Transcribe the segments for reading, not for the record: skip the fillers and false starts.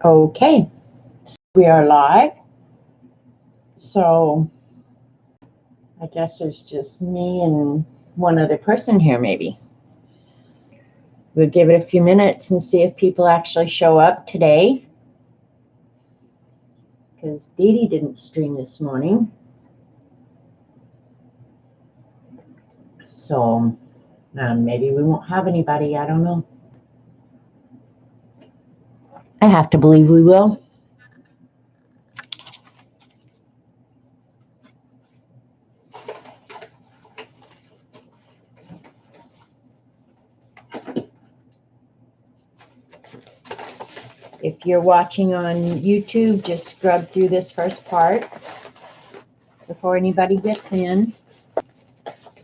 Okay, we are live. So I guess there's just me and one other person here, maybe. We'll give it a few minutes and see if people actually show up today. Because Dee Dee didn't stream this morning. So maybe we won't have anybody. I don't know. I have to believe we will. If you're watching on YouTube, just scrub through this first part before anybody gets in.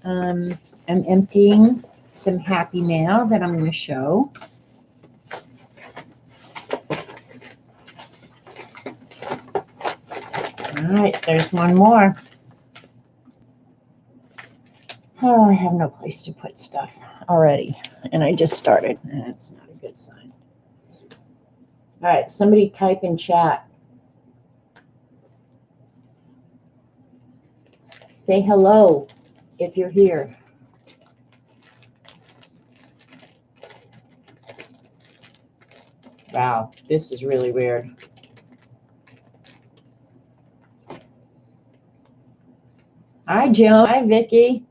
I'm emptying some happy mail that I'm going to show. All right, there's one more. Oh, I have no place to put stuff already, and I just started. That's not a good sign. All right, somebody type in chat. Say hello if you're here. Wow, this is really weird. Hi, Jim. Hi, Vicky.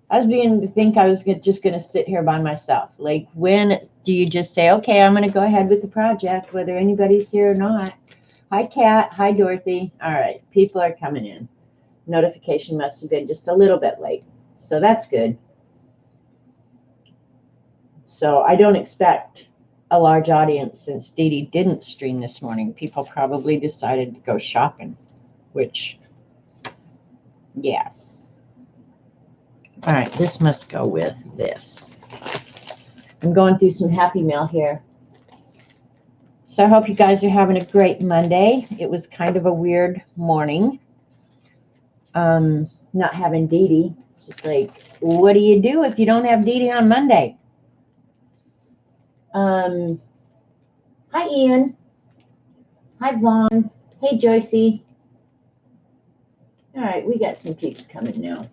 I was beginning to think I was just going to sit here by myself. Like, when do you just say, okay, I'm going to go ahead with the project, whether anybody's here or not? Hi, Kat. Hi, Dorothy. All right, people are coming in. Notification must have been just a little bit late. So that's good. So I don't expect a large audience since Dee Dee didn't stream this morning. People probably decided to go shopping, which, yeah. All right, this must go with this. I'm going through some happy mail here. So I hope you guys are having a great Monday. It was kind of a weird morning. Not having Dee Dee. It's just like, what do you do if you don't have Dee Dee on Monday? Hi, Ian. Hi, Vaughn. Hey, Joycey. All right, we got some peeps coming now.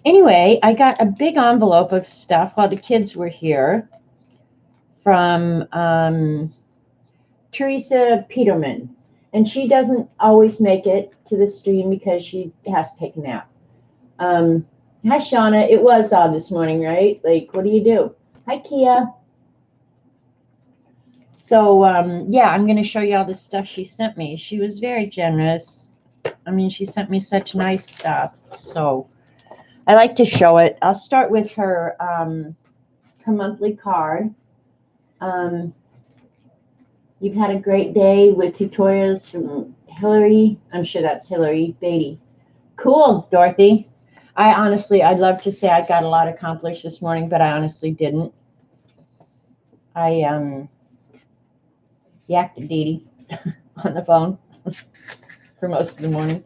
Anyway, I got a big envelope of stuff while the kids were here from Teresa Peterman. And she doesn't always make it to the stream because she has to take a nap. Hi, Shauna. It was odd this morning, right? Like, what do you do? Hi, Kia. So, yeah, I'm going to show you all the stuff she sent me. She was very generous. I mean, she sent me such nice stuff. So I like to show it. I'll start with her her monthly card. You've had a great day with tutorials from Hillary. I'm sure that's Hillary Beatty. Cool, Dorothy. I'd love to say I got a lot accomplished this morning, but I honestly didn't. I yacked at Dee Dee on the phone for most of the morning.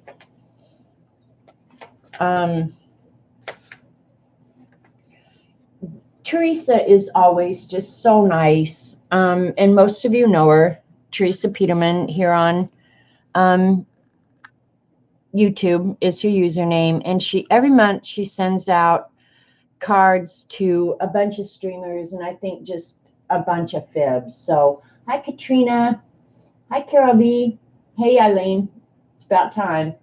Teresa is always just so nice. And most of you know her, Teresa Peterman, here on YouTube is her username. And every month she sends out cards to a bunch of streamers, and I think just a bunch of fibs. So hi, Katrina. Hi, Carol B. Hey, Eileen. It's about time.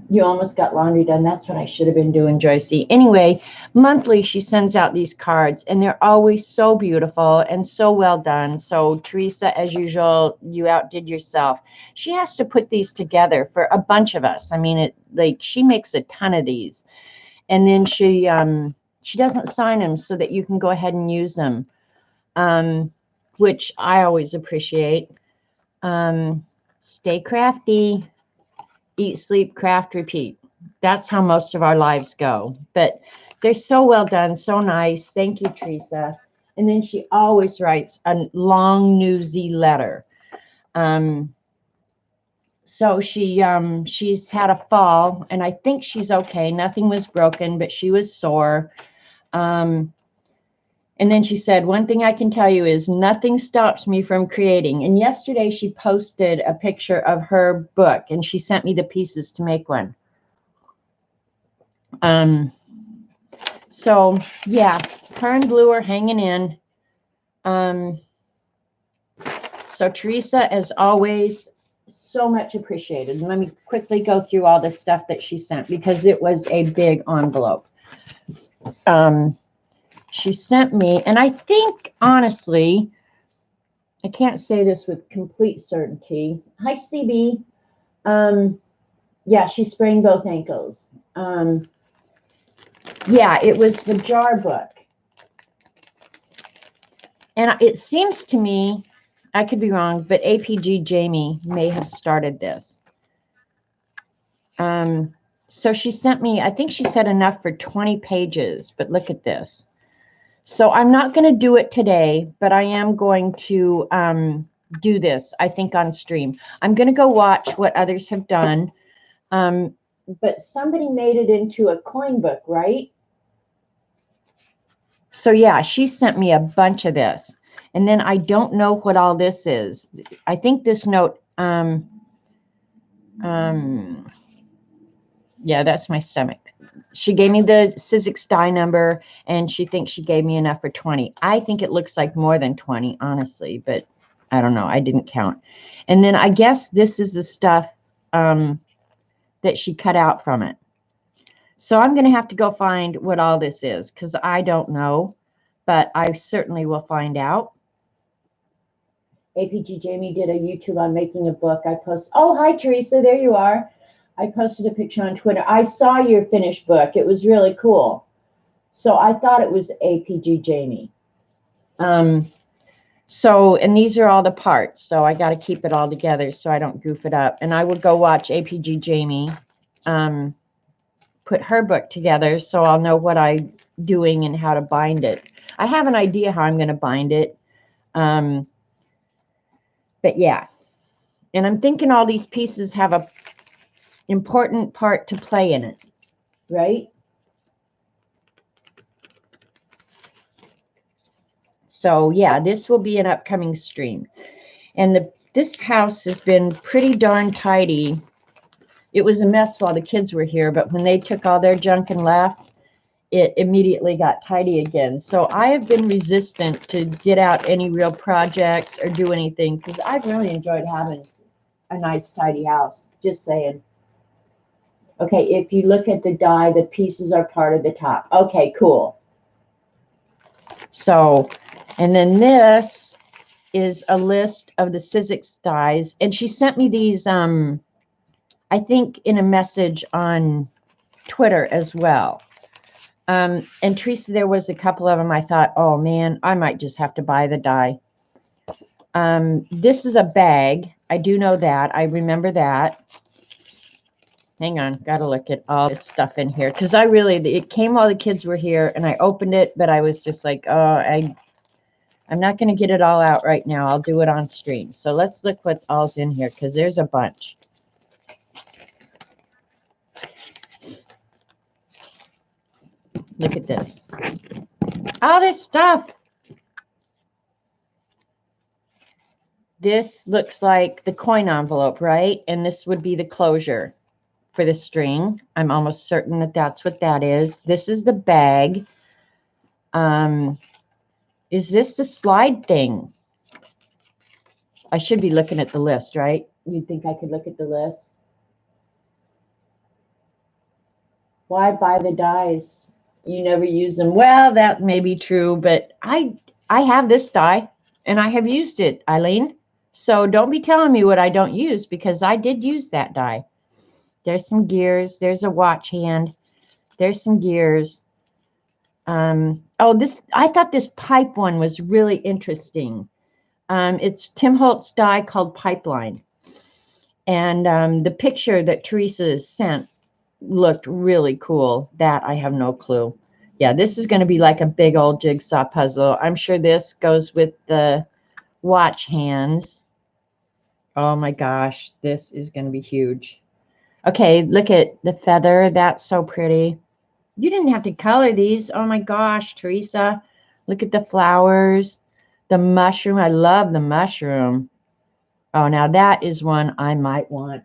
You almost got laundry done. That's what I should have been doing, Joycey. Anyway, monthly she sends out these cards, and they're always so beautiful and so well done. So Teresa, as usual, you outdid yourself. She has to put these together for a bunch of us. I mean, she makes a ton of these, and then she doesn't sign them so that you can go ahead and use them, which I always appreciate. Stay crafty. Eat, sleep, craft, repeat. That's how most of our lives go. But they're so well done, so nice. Thank you, Teresa. And then she always writes a long, newsy letter. So she's had a fall, and I think she's okay. Nothing was broken, but she was sore. And And then she said, one thing I can tell you is nothing stops me from creating. And yesterday she posted a picture of her book and she sent me the pieces to make one. So yeah, her and Blue are hanging in. So Teresa, as always, so much appreciated. And let me quickly go through all the stuff that she sent because it was a big envelope. She sent me, and I think, honestly, I can't say this with complete certainty. Hi, CB. Yeah, she sprained both ankles. Yeah, it was the jar book. And it seems to me, I could be wrong, but APG Jamie may have started this. So she sent me, I think she said enough for 20 pages, but look at this. So I'm not going to do it today, but I am going to do this, I think, on stream. I'm going to go watch what others have done. But somebody made it into a coin book, right? So yeah, she sent me a bunch of this. And then I don't know what all this is. I think this note, yeah, that's my stomach. She gave me the Sizzix die number, and she thinks she gave me enough for 20. I think it looks like more than 20, honestly, but I don't know. I didn't count. And then I guess this is the stuff that she cut out from it. So I'm going to have to go find what all this is because I don't know, but I certainly will find out. APG Jamie did a YouTube on making a book. I post. Oh, hi, Teresa. There you are. I posted a picture on Twitter. I saw your finished book. It was really cool. So I thought it was APG Jamie. So, and these are all the parts. So I got to keep it all together so I don't goof it up. And I will go watch APG Jamie put her book together so I'll know what I'm doing and how to bind it. I have an idea how I'm going to bind it. But yeah. And I'm thinking all these pieces have a important part to play in it, right? So yeah, this will be an upcoming stream. And this house has been pretty darn tidy. It was a mess while the kids were here, but when they took all their junk and left, it immediately got tidy again. So I have been resistant to get out any real projects or do anything because I've really enjoyed having a nice tidy house. Just saying. Okay, if you look at the die, the pieces are part of the top. Okay, cool. So, and then this is a list of the Sizzix dies. And she sent me these, I think, in a message on Twitter as well. And Teresa, there was a couple of them I thought, oh, man, I might just have to buy the die. This is a bag. I do know that. I remember that. Hang on, gotta look at all this stuff in here because it came while the kids were here and I opened it, but I was just like, oh, I'm not going to get it all out right now. I'll do it on stream. So let's look what all's in here because there's a bunch. Look at this. All this stuff. This looks like the coin envelope, right? And this would be the closure for the string. I'm almost certain that that's what that is. This is the bag. Is this the slide thing? I should be looking at the list, right? You'd think I could look at the list. Why buy the dies? You never use them. Well, that may be true, but I have this die and I have used it, Eileen. So don't be telling me what I don't use because I did use that die. There's some gears. There's a watch hand. There's some gears. Oh, I thought this pipe one was really interesting. It's Tim Holtz die called Pipeline. And the picture that Teresa sent looked really cool. That I have no clue. Yeah, this is going to be like a big old jigsaw puzzle. I'm sure this goes with the watch hands. Oh my gosh, this is going to be huge. Okay, look at the feather. That's so pretty. You didn't have to color these. Oh my gosh, Teresa. Look at the flowers. The mushroom. I love the mushroom. Oh, now that is one I might want.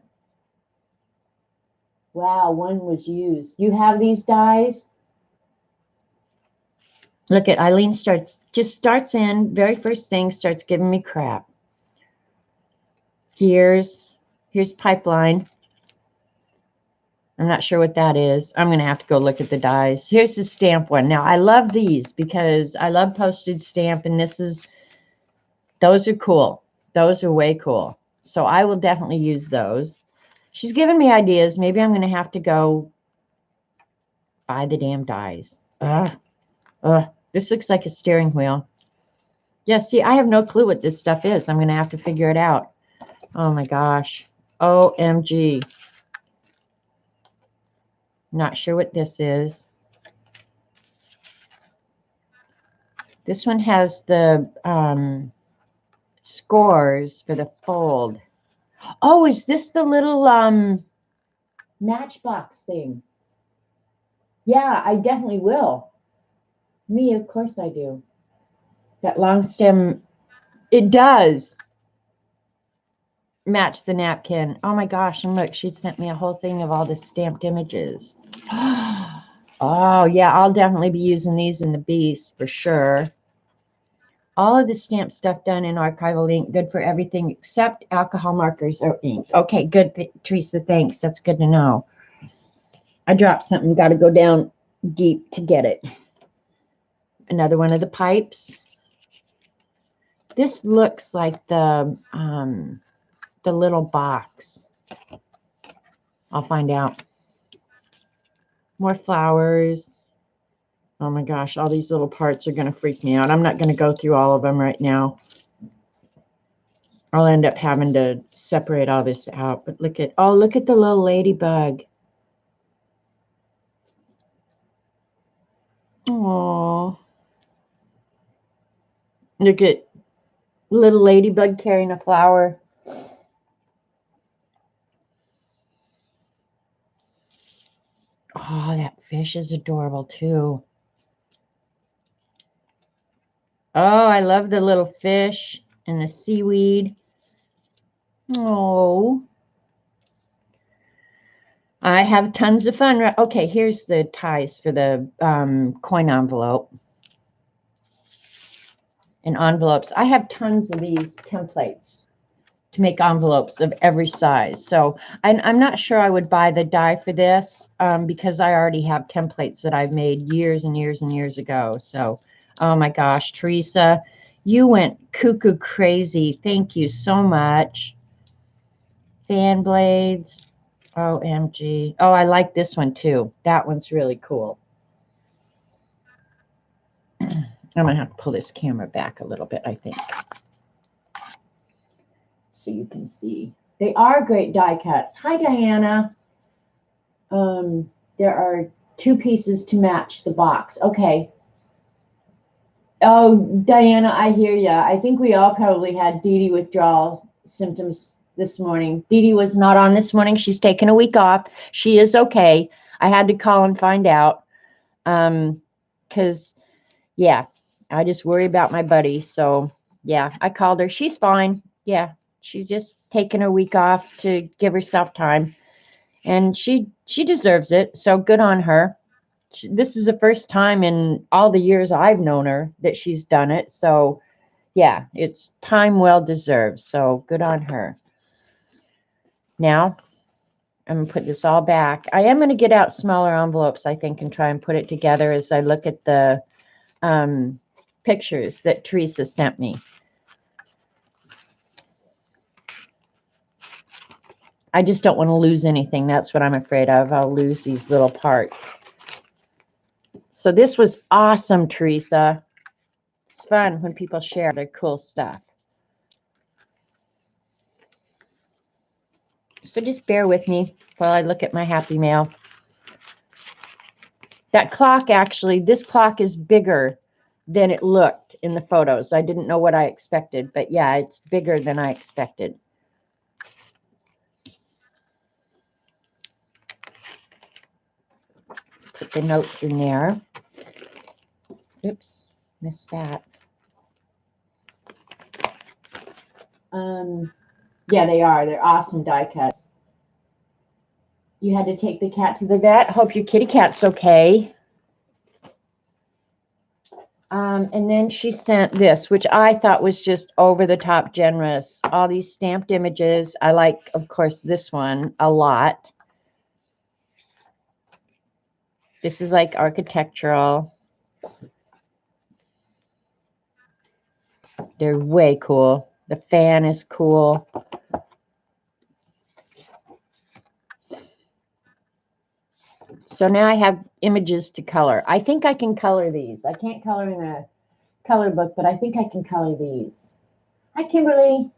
Wow, one was used. You have these dies? Look at Eileen just starts in, very first thing, starts giving me crap. Here's pipeline. I'm not sure what that is. I'm going to have to go look at the dies. Here's the stamp one. Now, I love these because I love postage stamp, and those are cool. Those are way cool. So I will definitely use those. She's given me ideas. Maybe I'm going to have to go buy the damn dies. This looks like a steering wheel. Yeah, see, I have no clue what this stuff is. I'm going to have to figure it out. Oh, my gosh. OMG. Not sure what this is. This one has the scores for the fold. Oh, is this the little matchbox thing? Yeah, I definitely will. Me, of course I do. That long stem, it does match the napkin. Oh my gosh, and look, she sent me a whole thing of all the stamped images. Oh, yeah, I'll definitely be using these in the Beast for sure. All of the stamp stuff done in archival ink, good for everything except alcohol markers or ink. Okay, good, Teresa, thanks. That's good to know. I dropped something, got to go down deep to get it. Another one of the pipes. This looks like the little box. I'll find out. More flowers. Oh my gosh, all these little parts are going to freak me out. I'm not going to go through all of them right now. I'll end up having to separate all this out. But look at the little ladybug. Oh, look at little ladybug carrying a flower. Oh, that fish is adorable too. Oh, I love the little fish and the seaweed. Oh, I have tons of fun. Okay, here's the ties for the coin envelope. And envelopes. I have tons of these templates to make envelopes of every size. So I'm not sure I would buy the die for this because I already have templates that I've made years and years and years ago. So, oh my gosh, Teresa, you went cuckoo crazy. Thank you so much. Fan blades. OMG. Oh, I like this one too. That one's really cool. I'm going to have to pull this camera back a little bit, I think, so you can see. They are great die cuts. Hi, Diana. There are 2 pieces to match the box. Okay. Oh, Diana, I hear ya. I think we all probably had Dee Dee withdrawal symptoms this morning. Dee Dee was not on this morning. She's taken a week off. She is okay. I had to call and find out. Because, yeah, I just worry about my buddy. So, yeah, I called her. She's fine. Yeah, she's just taking a week off to give herself time. And she deserves it. So good on her. This is the first time in all the years I've known her that she's done it. So, yeah, it's time well deserved. So good on her. Now, I'm going to put this all back. I am going to get out smaller envelopes, I think, and try and put it together as I look at the pictures that Teresa sent me. I just don't want to lose anything. That's what I'm afraid of. I'll lose these little parts. So this was awesome, Teresa. It's fun when people share their cool stuff. So just bear with me while I look at my Happy Mail. That clock, actually, this clock is bigger than it looked in the photos. I didn't know what I expected, but yeah, it's bigger than I expected. Put the notes in there. Oops, Missed that. Yeah, they are. They're awesome die cuts. You had to take the cat to the vet. Hope your kitty cat's okay. And then she sent this, which I thought was just over the top generous. All these stamped images. I like, of course, this one a lot. This is like architectural. They're way cool. The fan is cool. So now I have images to color. I think I can color these. I can't color in a color book, but I think I can color these. Hi, Kimberly.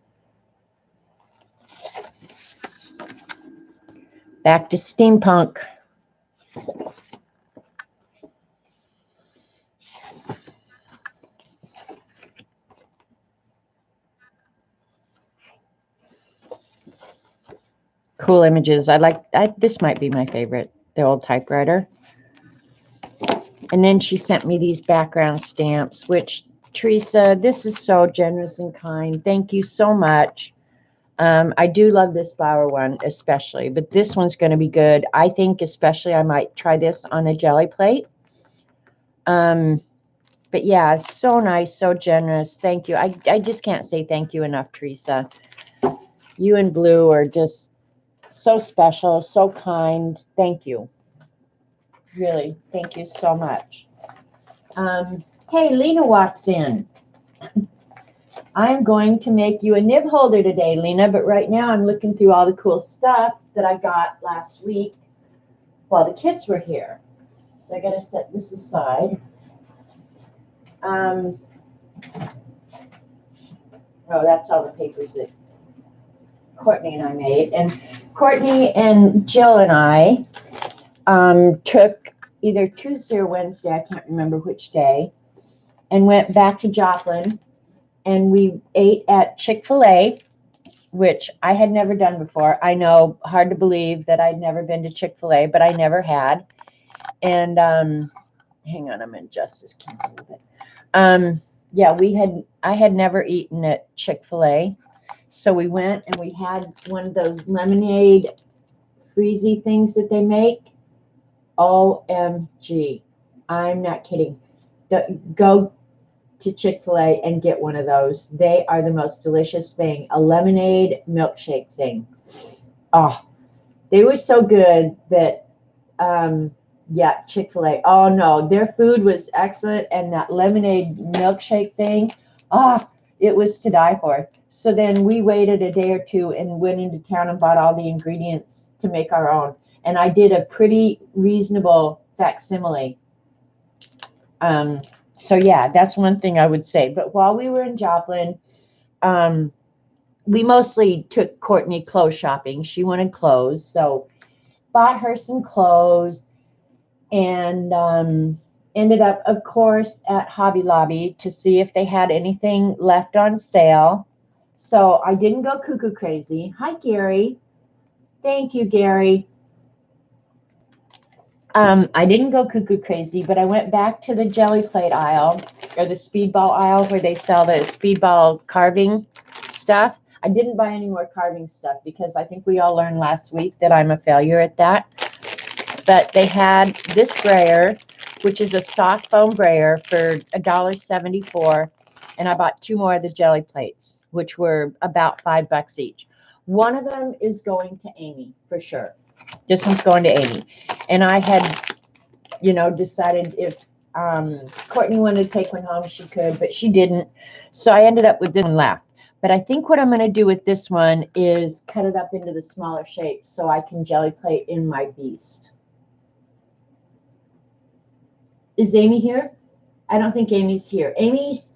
Back to steampunk. Cool images. This might be my favorite, the old typewriter. And then she sent me these background stamps, which, Teresa, this is so generous and kind. Thank you so much. I do love this flower one especially, but this one's going to be good. I think especially I might try this on a jelly plate. But yeah, it's so nice, so generous. Thank you. I just can't say thank you enough, Teresa. You and Blue are just so special, so kind. Thank you. Really, thank you so much. Hey, Lina walks in. I'm going to make you a nib holder today, Lina, but right now I'm looking through all the cool stuff that I got last week while the kids were here. So I got to set this aside. Oh, that's all the papers that Courtney and I made. And Courtney and Jill and I took either Tuesday or Wednesday, I can't remember which day, and went back to Joplin, and we ate at Chick-fil-A, which I had never done before. I know, hard to believe that I'd never been to Chick-fil-A, but I never had. And hang on, I'm going to adjust this camera a little bit. Yeah, I had never eaten at Chick-fil-A. So we went and we had one of those lemonade freezy things that they make. OMG. I'm not kidding. Go to Chick-fil-A and get one of those. They are the most delicious thing. A lemonade milkshake thing. Oh, they were so good that, yeah, Chick-fil-A. Oh, no, their food was excellent. And that lemonade milkshake thing, it was to die for. So then we waited a day or two and went into town and bought all the ingredients to make our own. And I did a pretty reasonable facsimile. So yeah, that's one thing I would say. But while we were in Joplin, we mostly took Courtney clothes shopping. She wanted clothes, so bought her some clothes, and ended up, of course, at Hobby Lobby to see if they had anything left on sale. So I didn't go cuckoo crazy. Hi, Gary. Thank you, Gary. I didn't go cuckoo crazy, but I went back to the jelly plate aisle, or the speedball aisle, where they sell the speedball carving stuff. I didn't buy any more carving stuff because I think we all learned last week that I'm a failure at that. But they had this brayer, which is a soft foam brayer, for $1.74, and I bought 2 more of the jelly plates, which were about $5 each. One of them is going to Amy for sure. This one's going to Amy. And I had, decided if Courtney wanted to take one home, she could, but she didn't. So I ended up with this one left. But I think what I'm going to do with this one is cut it up into the smaller shapes so I can jelly plate in my beast. Is Amy here? I don't think Amy's here. Amy's,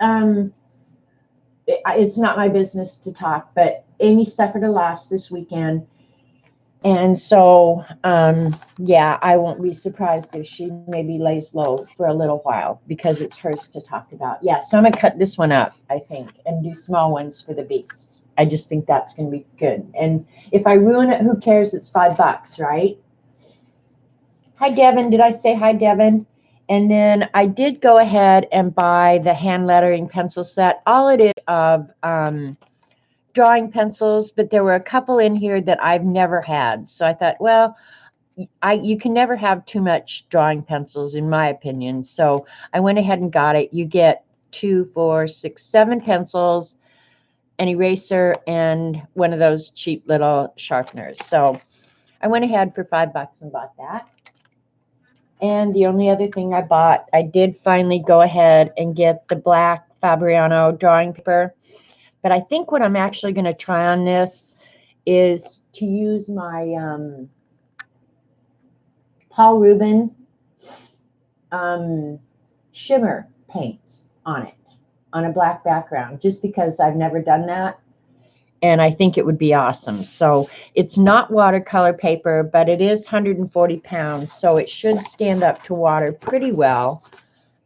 it's not my business to talk, but Amy suffered a loss this weekend. And so, yeah, I won't be surprised if she maybe lays low for a little while because it's hers to talk about. Yeah, so I'm going to cut this one up, I think, and do small ones for the beast. I just think that's going to be good. And if I ruin it, who cares? It's $5, right? Hi, Devin. Did I say hi, Devin? And then I did go ahead and buy the hand lettering pencil set. All it is of drawing pencils, but there were a couple in here that I've never had. So I thought, well, you can never have too much drawing pencils, in my opinion. So I went ahead and got it. You get 2, 4, 6, 7 pencils, an eraser, and one of those cheap little sharpeners. So I went ahead for $5 and bought that. And the only other thing I bought, I did finally go ahead and get the black Fabriano drawing paper. But I think what I'm actually going to try on this is to use my Paul Rubin shimmer paints on it, on a black background, just because I've never done that. And I think it would be awesome. So it's not watercolor paper, but it is 140 pounds, so it should stand up to water pretty well.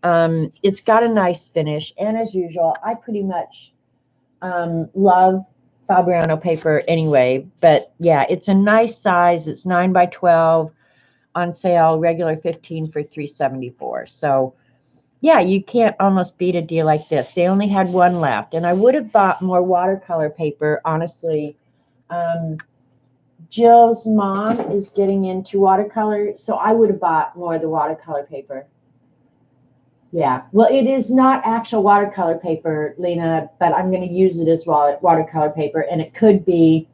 It's got a nice finish, and as usual, I pretty much love Fabriano paper anyway. But yeah, it's a nice size. It's 9 by 12 on sale, regular 15 for $3.74. So yeah, you can't almost beat a deal like this. They only had one left, and I would have bought more watercolor paper, honestly. Jill's mom is getting into watercolor, so I would have bought more of the watercolor paper. Yeah, well, it is not actual watercolor paper, Lina, but I'm going to use it as watercolor paper, and it could be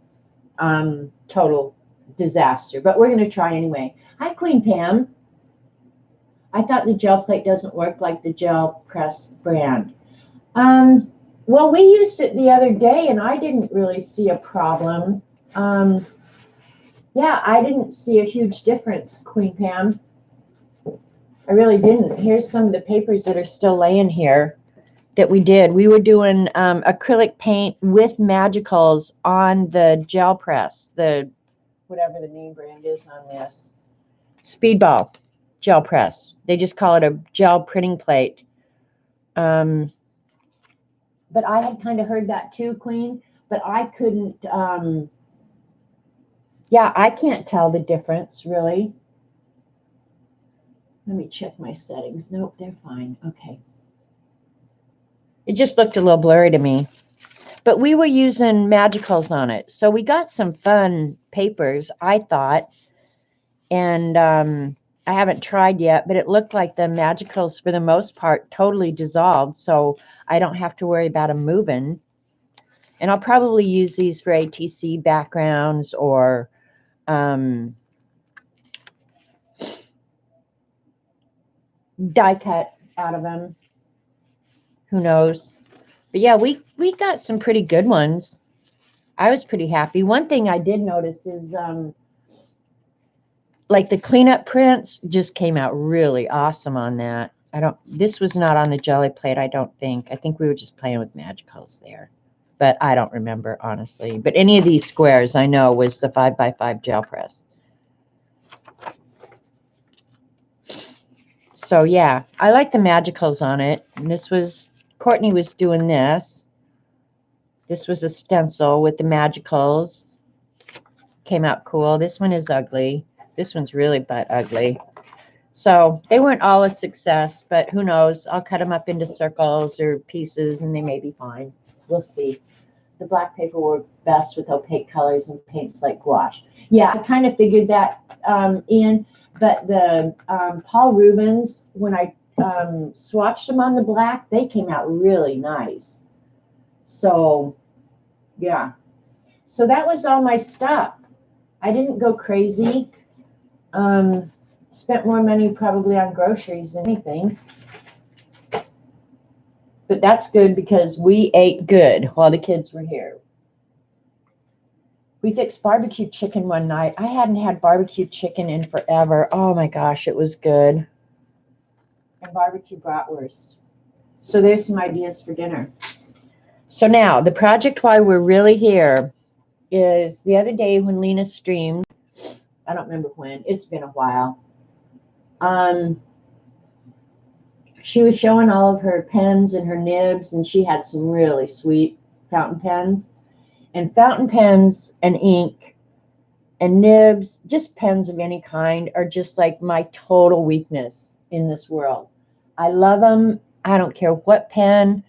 total disaster, but we're going to try anyway. Hi, Queen Pam. I thought the gel plate doesn't work like the gel press brand. Well, we used it the other day, and I didn't really see a problem. Yeah, I didn't see a huge difference, Queen Pam. I really didn't. Here's some of the papers that are still laying here that we did. We were doing acrylic paint with magicals on the gel press, the whatever the name brand is on this. Speedball gel press. They just call it a gel printing plate. But I had kind of heard that too, Queen, but I couldn't, yeah, I can't tell the difference, really. Let me check my settings. Nope, they're fine. Okay. It just looked a little blurry to me. But we were using magicals on it. So we got some fun papers, I thought. And I haven't tried yet, but it looked like the magicals, for the most part, totally dissolved. So I don't have to worry about them moving. And I'll probably use these for ATC backgrounds or die cut out of them. Who knows? But yeah, we got some pretty good ones. I was pretty happy. One thing I did notice is like the cleanup prints just came out really awesome on that. This was not on the jelly plate, I don't think. I think we were just playing with magicals there. But I don't remember, honestly. But any of these squares I know was the 5x5 gel press. So yeah, I like the magicals on it. And this was, Courtney was doing this. This was a stencil with the magicals. Came out cool. This one is ugly. This one's really butt ugly. So they weren't all a success, but who knows? I'll cut them up into circles or pieces and they may be fine. We'll see. The black paper worked best with opaque colors and paints like gouache. Yeah, I kind of figured that, Ian, but the Paul Rubens, when I swatched them on the black, they came out really nice. So, yeah. So that was all my stuff. I didn't go crazy. Spent more money probably on groceries than anything. But that's good because we ate good while the kids were here. We fixed barbecue chicken one night. I hadn't had barbecue chicken in forever. Oh my gosh, it was good. And barbecue bratwurst. So there's some ideas for dinner. So now, the project while we're really here is the other day when Lina streamed. I don't remember when. It's been a while. She was showing all of her pens and her nibs, and she had some really sweet fountain pens. And fountain pens and ink and nibs, just pens of any kind, are just like my total weakness. in this world. I love them. I don't care what pen.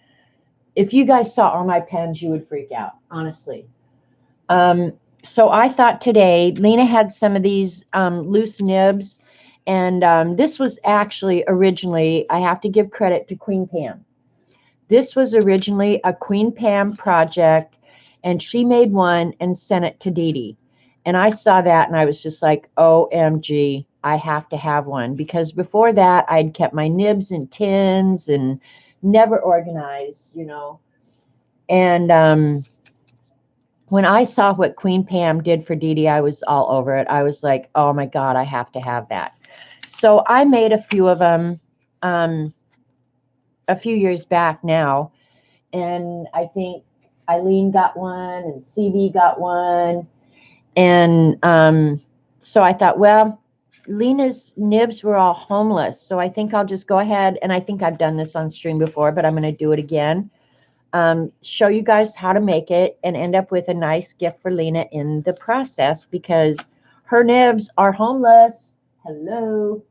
If you guys saw all my pens, you would freak out, honestly. So I thought today, Lena had some of these loose nibs, and this was actually originally, I have to give credit to Queen Pam. This was originally a Queen Pam project, and she made one and sent it to Dee Dee. And I saw that, and I was just like, OMG, I have to have one. Because before that, I'd kept my nibs in tins and never organized, you know. And when I saw what Queen Pam did for Dee Dee, I was all over it. I was like, oh my God, I have to have that. So I made a few of them a few years back now. And I think Eileen got one and CB got one. And so I thought, well, Lena's nibs were all homeless. So I think I'll just go ahead, and I think I've done this on stream before, but I'm going to do it again. Show you guys how to make it and end up with a nice gift for Lena in the process, because her nibs are homeless. Hello.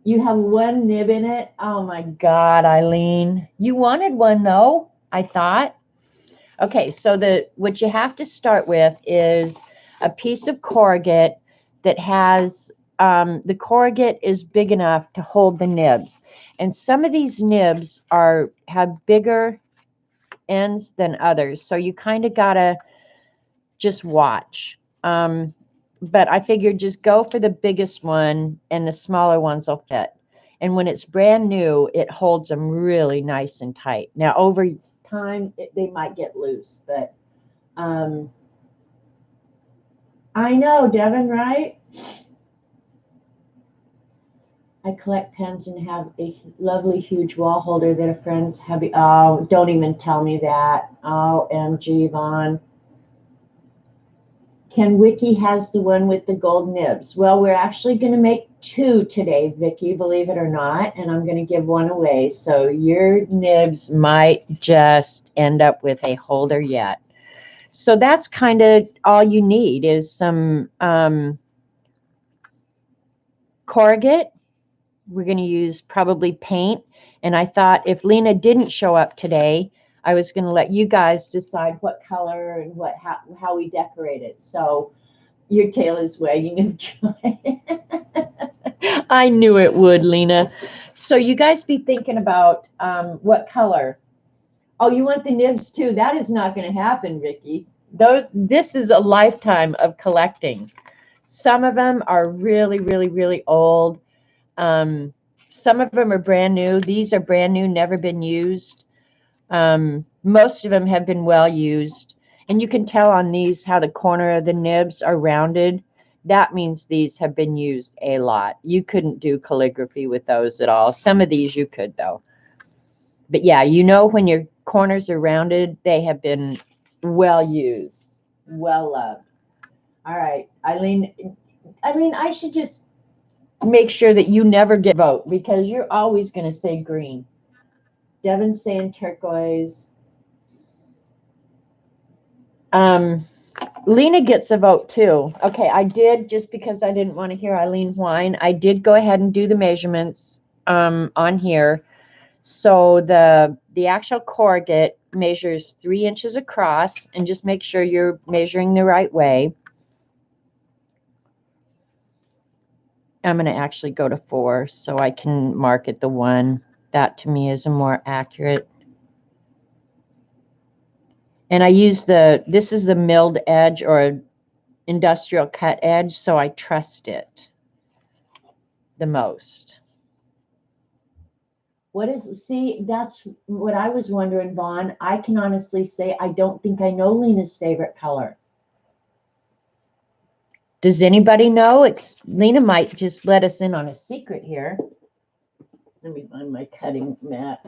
You have one nib in it? Oh my God, Eileen. You wanted one though, I thought. Okay, so what you have to start with is a piece of corrugate that has, the corrugate is big enough to hold the nibs. And some of these nibs have bigger ends than others. So you kind of got to just watch. But I figured just go for the biggest one and the smaller ones will fit. And when it's brand new, it holds them really nice and tight. Now, over time, they might get loose, but I know, Devin, right? I collect pens and have a lovely, huge wall holder that a friend's hubby. Oh, don't even tell me that. Oh, MG, Vaughn. Ken Wiki has the one with the gold nibs. Well, we're actually going to make two today, Vicky, believe it or not, and I'm going to give one away. So your nibs might just end up with a holder yet. So that's kind of all you need is some corrugate. We're going to use probably paint. And I thought if Lena didn't show up today, I was going to let you guys decide what color and how we decorate it. So your tail is wagging of joy. I knew it would, Lena. So you guys be thinking about what color. Oh, you want the nibs too? That is not going to happen, Vicky. This is a lifetime of collecting. Some of them are really, really, really old. Some of them are brand new. These are brand new, never been used. Most of them have been well used. And you can tell on these how the corner of the nibs are rounded. That means these have been used a lot. You couldn't do calligraphy with those at all. Some of these you could, though. But yeah, you know when your corners are rounded, they have been well used, well loved. All right, Eileen, I should just make sure that you never get a vote because you're always going to say green. Devin's saying turquoise. Lena gets a vote too. Okay, I did, just because I didn't want to hear Eileen whine, I did go ahead and do the measurements on here. So the actual corrugate measures 3 inches across, and just make sure you're measuring the right way. I'm going to actually go to 4 so I can mark it the 1. That to me is a more accurate. And I use this is the milled edge or industrial cut edge, so I trust it the most. See, that's what I was wondering, Vaughn. I can honestly say I don't think I know Lena's favorite color. Does anybody know? Lena might just let us in on a secret here. Let me find my cutting mat.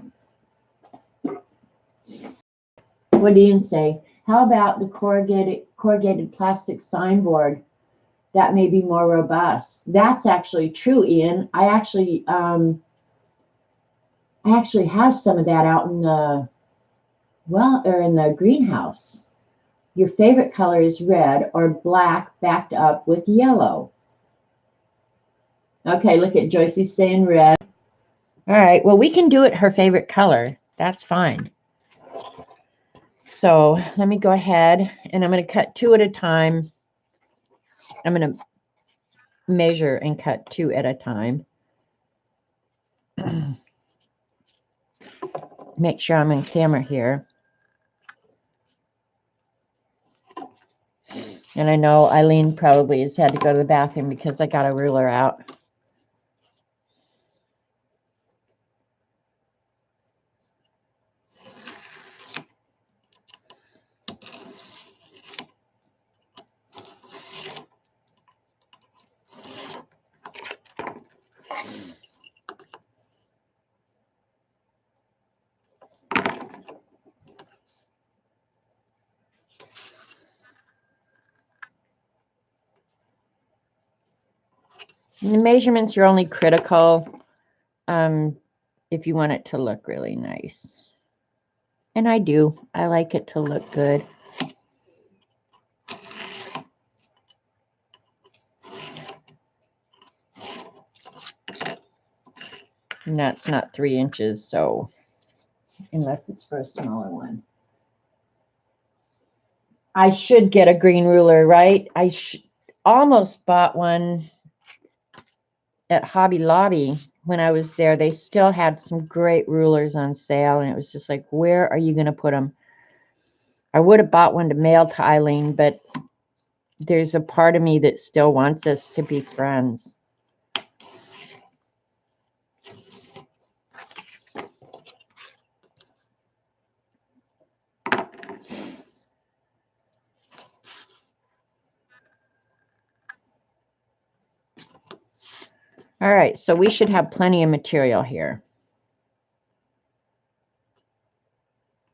What do you say? How about the corrugated plastic signboard? That may be more robust. That's actually true, Ian. I actually have some of that out in the in the greenhouse. Your favorite color is red or black backed up with yellow. Okay, look at Joycey saying red. All right, well, we can do it her favorite color. That's fine. So let me go ahead and I'm going to cut 2 at a time. I'm going to measure and cut 2 at a time. Make sure I'm in camera here. And I know Eileen probably has had to go to the bathroom because I got a ruler out. And the measurements are only critical if you want it to look really nice. And I do. I like it to look good. And that's not 3 inches, so unless it's for a smaller one. I should get a green ruler, right? I almost bought one at Hobby Lobby when I was there. They still had some great rulers on sale, and it was just like, where are you going to put them? I would have bought one to mail to Eileen, but there's a part of me that still wants us to be friends. All right, so we should have plenty of material here.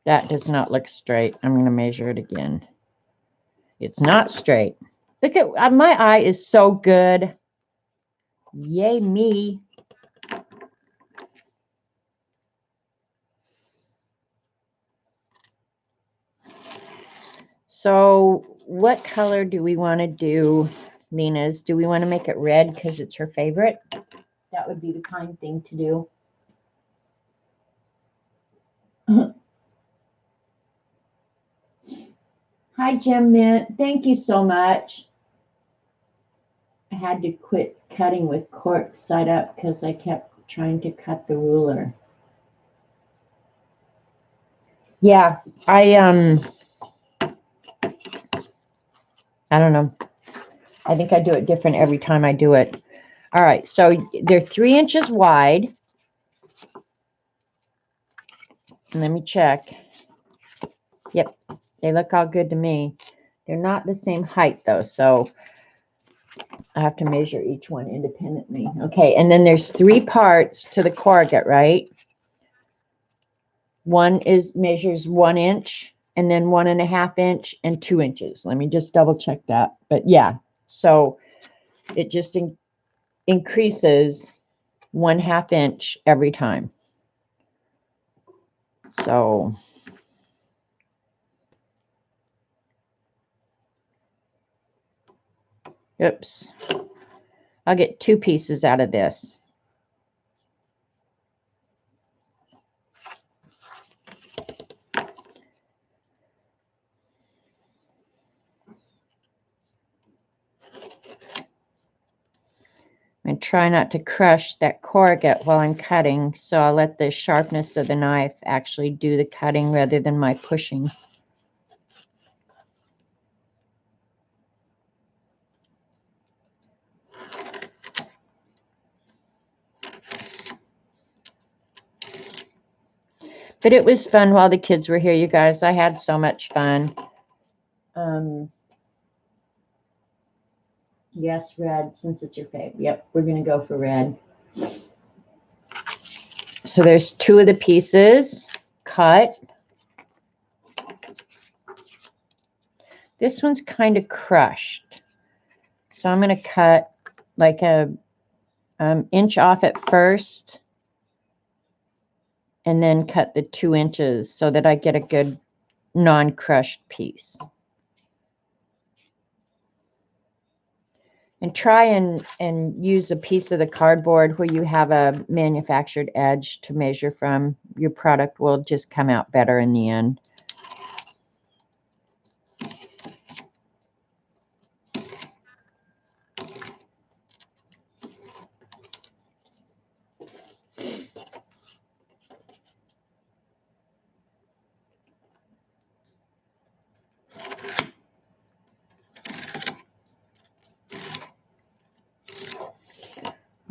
That does not look straight. I'm going to measure it again. It's not straight. Look at my eye is so good. Yay me. So what color do we want to do, Lina's? Do we want to make it red because it's her favorite? That would be the kind thing to do. Hi, Jim Mint. Thank you so much. I had to quit cutting with cork side up because I kept trying to cut the ruler. Yeah, I don't know. I think I do it different every time I do it. All right, so they're 3 inches wide. Let me check. Yep, they look all good to me. They're not the same height though, so I have to measure each one independently. Okay, and then there's 3 parts to the corrugate, right? One measures 1 inch, and then 1.5 inch and 2 inches. Let me just double check that. But yeah, so it just increases 1/2 inch every time. So oops, I'll get 2 pieces out of this. And try not to crush that corrugate while I'm cutting, so I'll let the sharpness of the knife actually do the cutting rather than my pushing. But it was fun while the kids were here, you guys. I had so much fun. Yes, red, since it's your fave. Yep, we're going to go for red. So there's 2 of the pieces cut. This one's kind of crushed. So I'm going to cut like a inch off at first and then cut the 2 inches so that I get a good non-crushed piece. And try and use a piece of the cardboard where you have a manufactured edge to measure from. Your product will just come out better in the end.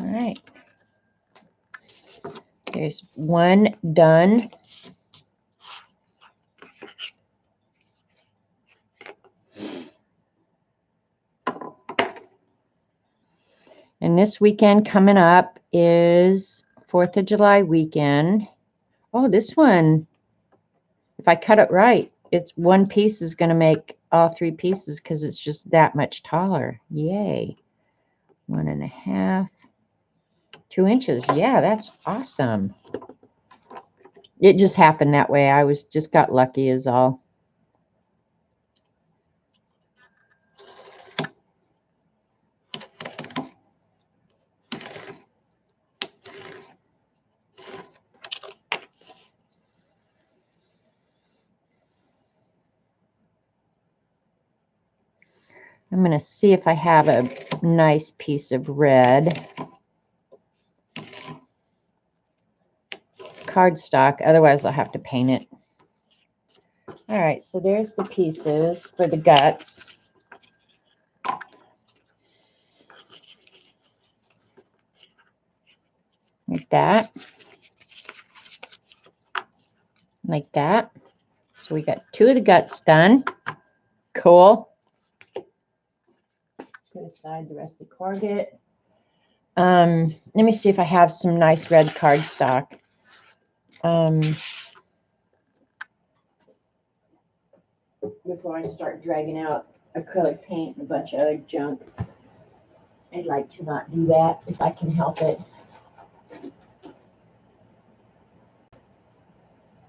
All right. There's one done. And this weekend coming up is 4th of July weekend. Oh, this one, if I cut it right, it's one piece is going to make all 3 pieces because it's just that much taller. Yay. 1.5, 2 inches. Yeah, that's awesome. It just happened that way. I just got lucky is all. I'm going to see if I have a nice piece of red cardstock. Otherwise, I'll have to paint it. All right, so there's the pieces for the guts. Like that. Like that. So we got 2 of the guts done. Cool. Put aside the rest of the corrugate. Let me see if I have some nice red cardstock. Before I start dragging out acrylic paint and a bunch of other junk. I'd like to not do that if I can help it.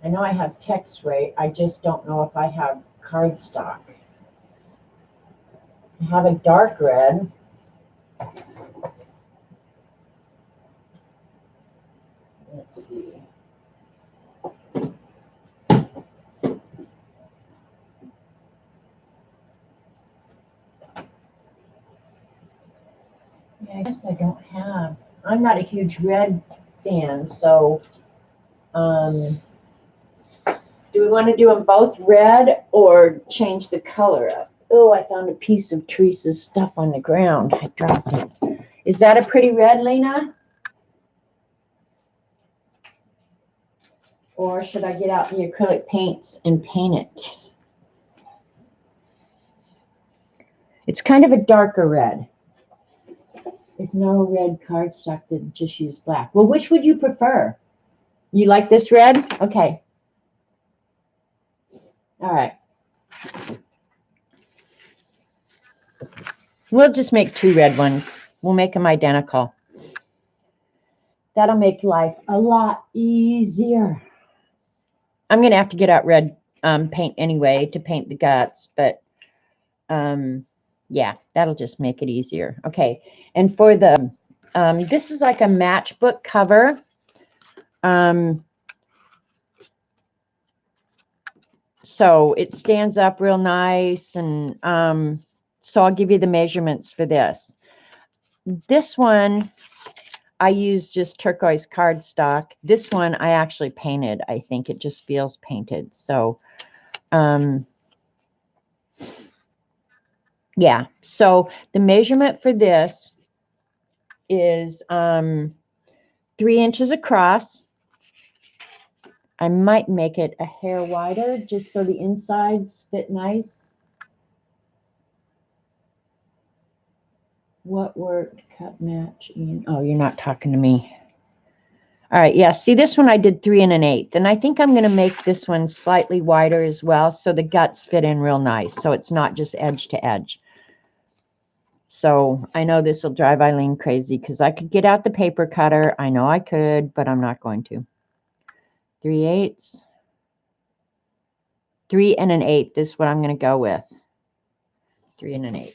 I know I have text spray. I just don't know if I have cardstock. I have a dark red. Let's see. Yeah, I guess I don't have. I'm not a huge red fan, so do we want to do them both red or change the color up? Oh, I found a piece of Teresa's stuff on the ground. I dropped it. Is that a pretty red, Lina? Or should I get out the acrylic paints and paint it? It's kind of a darker red. If no red cardstock, then just use black. Well, which would you prefer? You like this red? Okay. All right. We'll just make 2 red ones. We'll make them identical. That'll make life a lot easier. I'm going to have to get out red paint anyway to paint the guts, but yeah, that'll just make it easier. Okay, and for the, this is like a matchbook cover. So it stands up real nice, and so I'll give you the measurements for this. This one, I use just turquoise cardstock. This one I actually painted. I think it just feels painted. So, yeah. So the measurement for this is 3 inches across. I might make it a hair wider just so the insides fit nice. What worked? Cut, match, Ian. Oh, you're not talking to me. All right, yeah, see this one I did 3 1/8, and I think I'm going to make this one slightly wider as well so the guts fit in real nice, so it's not just edge to edge. So I know this will drive Eileen crazy because I could get out the paper cutter. I know I could, but I'm not going to. 3/8. 3 1/8 is what I'm going to go with. 3 1/8.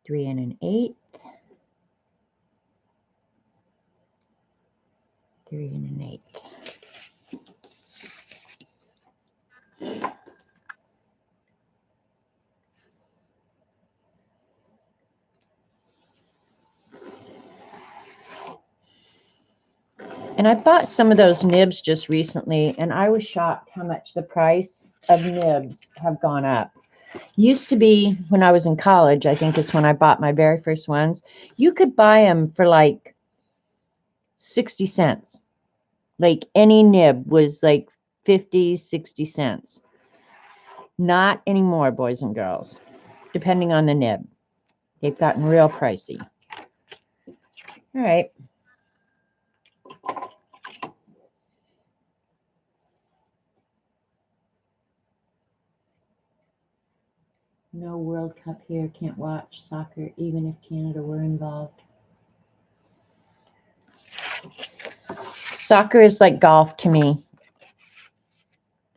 3 1/8, 3 1/8. And I bought some of those nibs just recently, and I was shocked how much the price of nibs have gone up. Used to be when I was in college, I think is when I bought my very first ones, you could buy them for like 60 cents. Like any nib was like 50, 60 cents. Not anymore, boys and girls, depending on the nib. They've gotten real pricey. All right. No World Cup here. Can't watch soccer even if Canada were involved. Soccer is like golf to me.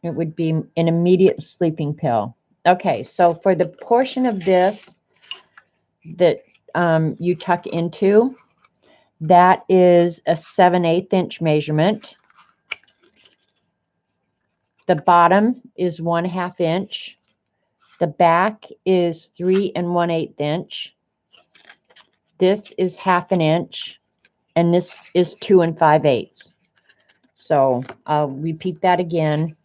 It would be an immediate sleeping pill. Okay, so for the portion of this that you tuck into, that is a 7/8 inch measurement. The bottom is 1/2 inch. The back is 3 1/8 inch. This is 1/2 inch, and this is 2 5/8. So I'll repeat that again.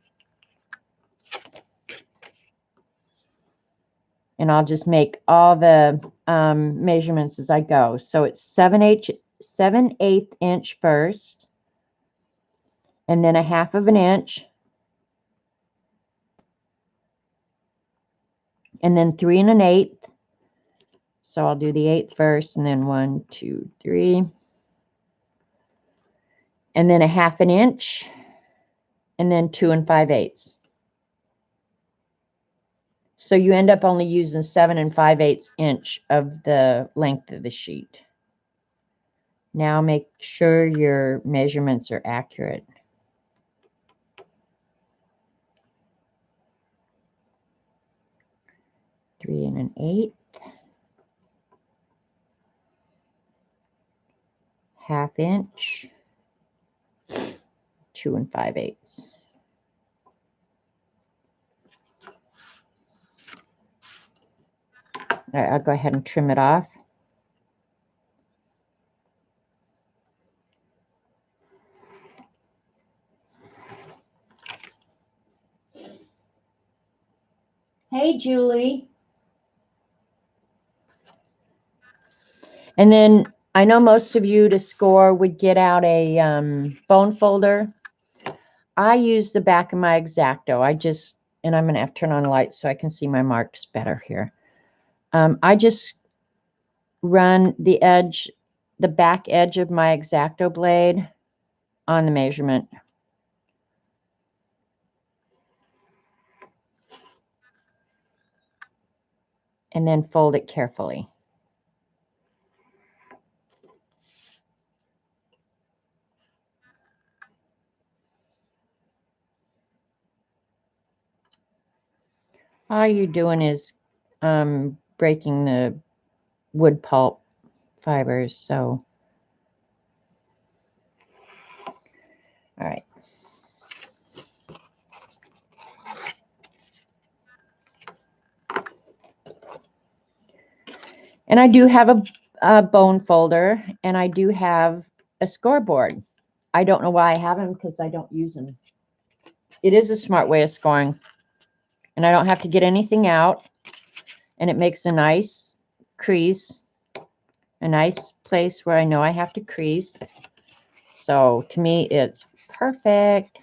And I'll just make all the measurements as I go. So it's 7/8 inch first, and then 1/2 inch, and then 3 1/8. So I'll do the 8 first, and then 1, 2, 3, and then 1/2 inch, and then 2 5/8. So you end up only using 7 5/8 inch of the length of the sheet. Now make sure your measurements are accurate. Three 1/8, 1/2 inch, 2 5/8. All right, I'll go ahead and trim it off. Hey, Julie. And then I know most of you to score would get out a bone folder. I use the back of my X-Acto. And I'm going to have to turn on the light so I can see my marks better here. I just run the back edge of my X-Acto blade on the measurement. And then fold it carefully. All you're doing is breaking the wood pulp fibers. So, all right. And I do have a bone folder, and I do have a scoreboard. I don't know why I have them because I don't use them. It is a smart way of scoring, and I don't have to get anything out, and it makes a nice crease, a nice place where I know I have to crease. So to me, it's perfect.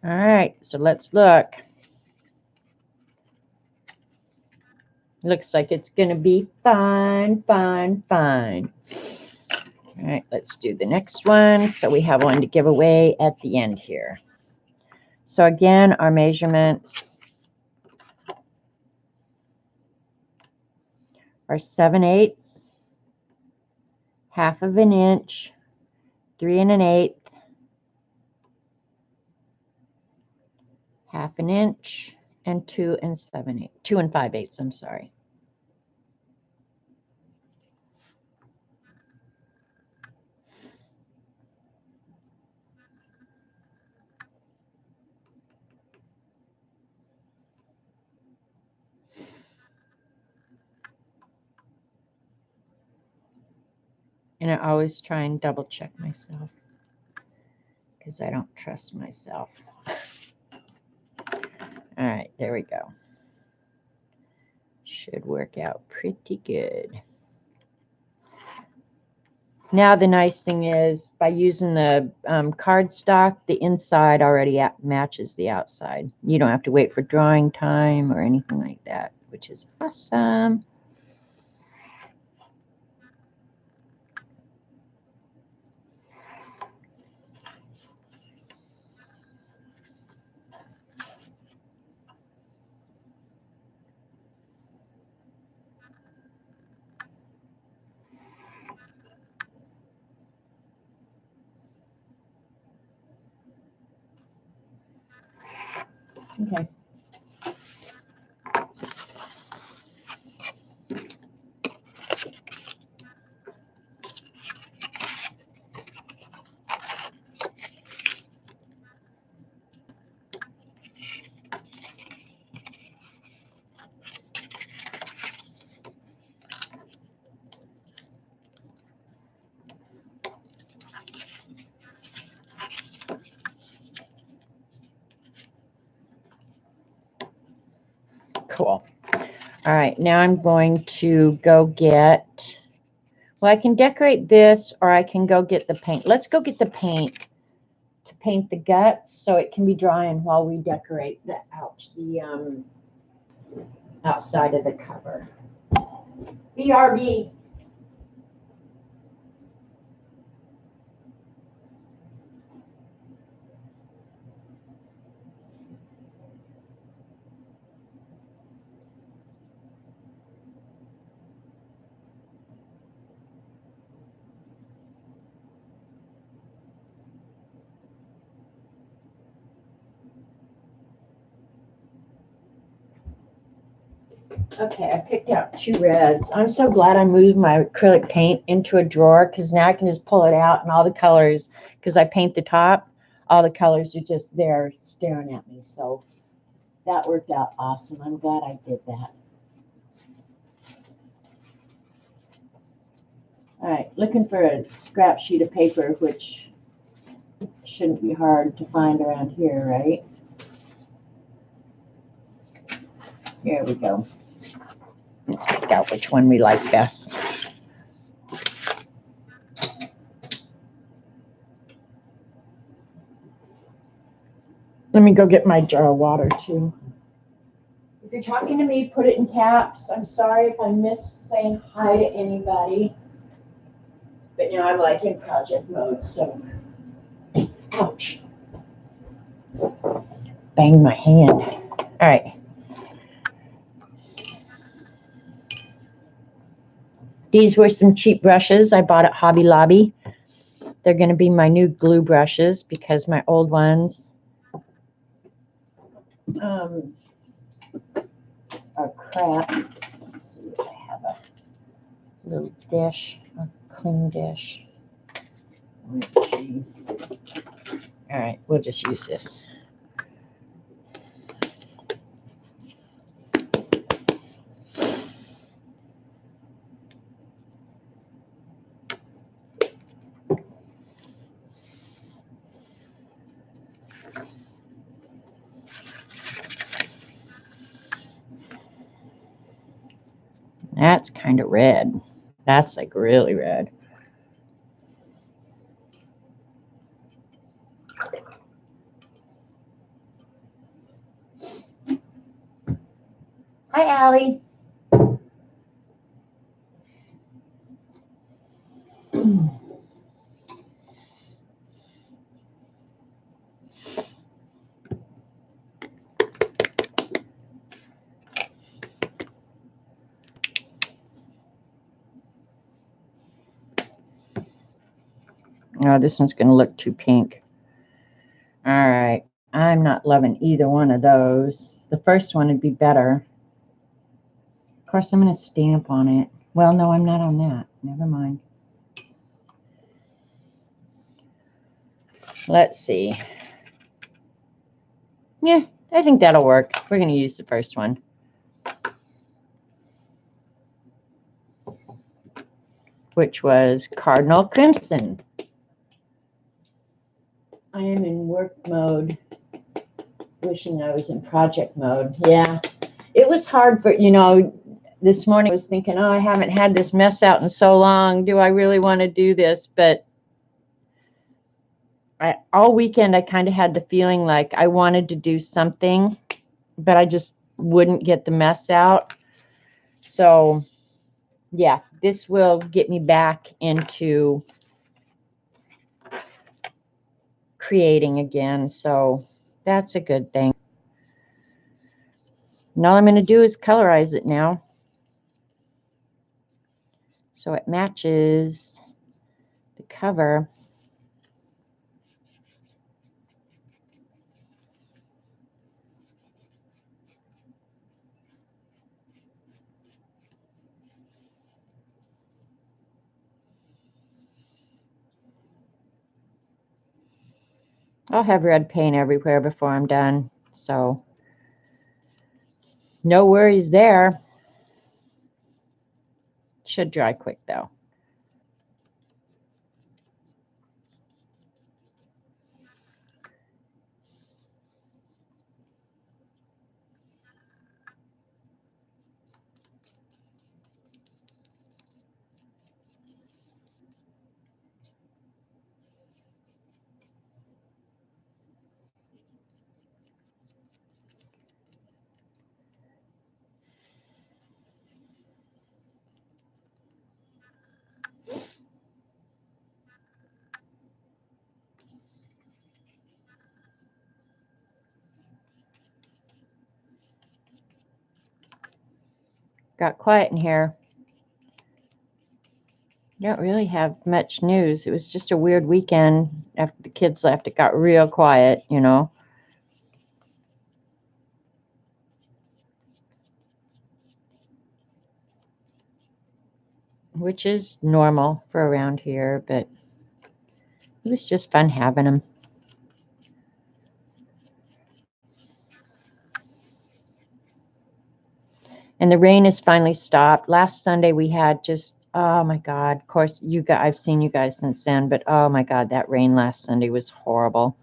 All right, so let's look. Looks like it's going to be fine, fine, fine. All right, let's do the next one. So we have one to give away at the end here. So again, our measurements are 7/8, half of an inch, 3 1/8, half an inch, and 2 7/8, 2 5/8. I'm sorry. And I always try and double check myself because I don't trust myself. All right, there we go. Should work out pretty good. Now the nice thing is, by using the cardstock, the inside already matches the outside. You don't have to wait for drawing time or anything like that, which is awesome. Okay. Cool. All right, now I'm going to go get, well, I can decorate this or I can go get the paint. Let's go get the paint to paint the guts so it can be drying while we decorate the outside of the cover. BRB. Okay, I picked out 2 reds. I'm so glad I moved my acrylic paint into a drawer because now I can just pull it out and all the colors, because I paint the top, all the colors are just there staring at me. So that worked out awesome. I'm glad I did that. All right, looking for a scrap sheet of paper, which shouldn't be hard to find around here, right? Here we go. Let's pick out which one we like best. Let me go get my jar of water too. If you're talking to me, put it in caps. I'm sorry if I missed saying hi to anybody. But now I'm like in project mode, so ouch. Banged my hand. All right. These were some cheap brushes I bought at Hobby Lobby. They're going to be my new glue brushes because my old ones are crap. Let's see if I have a little dish, a clean dish. All right, we'll just use this. That's kind of red. That's like really red. Hi, Allie. Oh, this one's going to look too pink. All right. I'm not loving either one of those. The first one would be better. Of course, I'm going to stamp on it. Well, no, I'm not on that. Never mind. Let's see. Yeah, I think that'll work. We're going to use the first one. Which was Cardinal Crimson. I am in work mode, wishing I was in project mode. Yeah, it was hard, but this morning I was thinking, oh, I haven't had this mess out in so long. Do I really want to do this? But all weekend I kind of had the feeling like I wanted to do something, but I just wouldn't get the mess out. So yeah, this will get me back into creating again. So that's a good thing. And all I'm going to do is colorize it now, so it matches the cover. I'll have red paint everywhere before I'm done, so no worries there. Should dry quick though. Got quiet in here. Don't really have much news. It was just a weird weekend. After the kids left, it got real quiet, which is normal for around here, but it was just fun having them. And the rain has finally stopped. Last Sunday we had just, oh my God, of course, I've seen you guys since then, but oh my God, that rain last Sunday was horrible.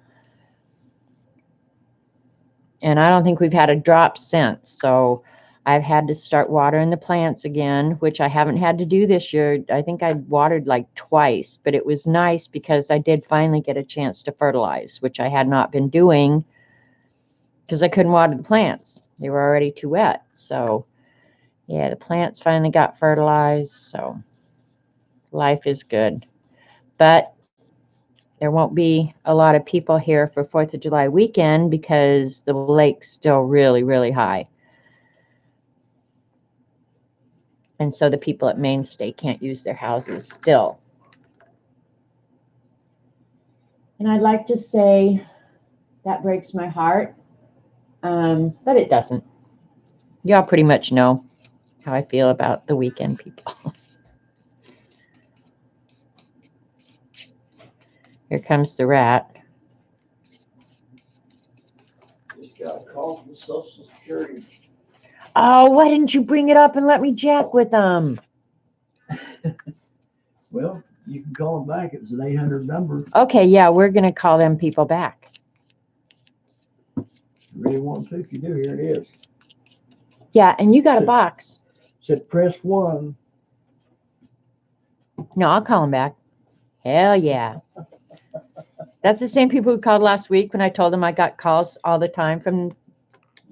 And I don't think we've had a drop since. So I've had to start watering the plants again, which I haven't had to do this year. I think I watered like twice, but it was nice because I did finally get a chance to fertilize, which I had not been doing because I couldn't water the plants. They were already too wet. So yeah, the plants finally got fertilized. So life is good. But there won't be a lot of people here for 4th of July weekend because the lake's still really, really high. And so the people at Mainstay can't use their houses still. And I'd like to say that breaks my heart, but it doesn't. Y'all pretty much know how I feel about the weekend people. Here comes the rat. Just got a call from Social Security. Oh, why didn't you bring it up and let me jack with them? Well, you can call them back. It was an 800 number. Okay, yeah, we're going to call them people back. If you really want to, if you do, here it is. Yeah, and you got a box. Said press 1. No, I'll call them back. Hell yeah. That's the same people who called last week when I told them I got calls all the time from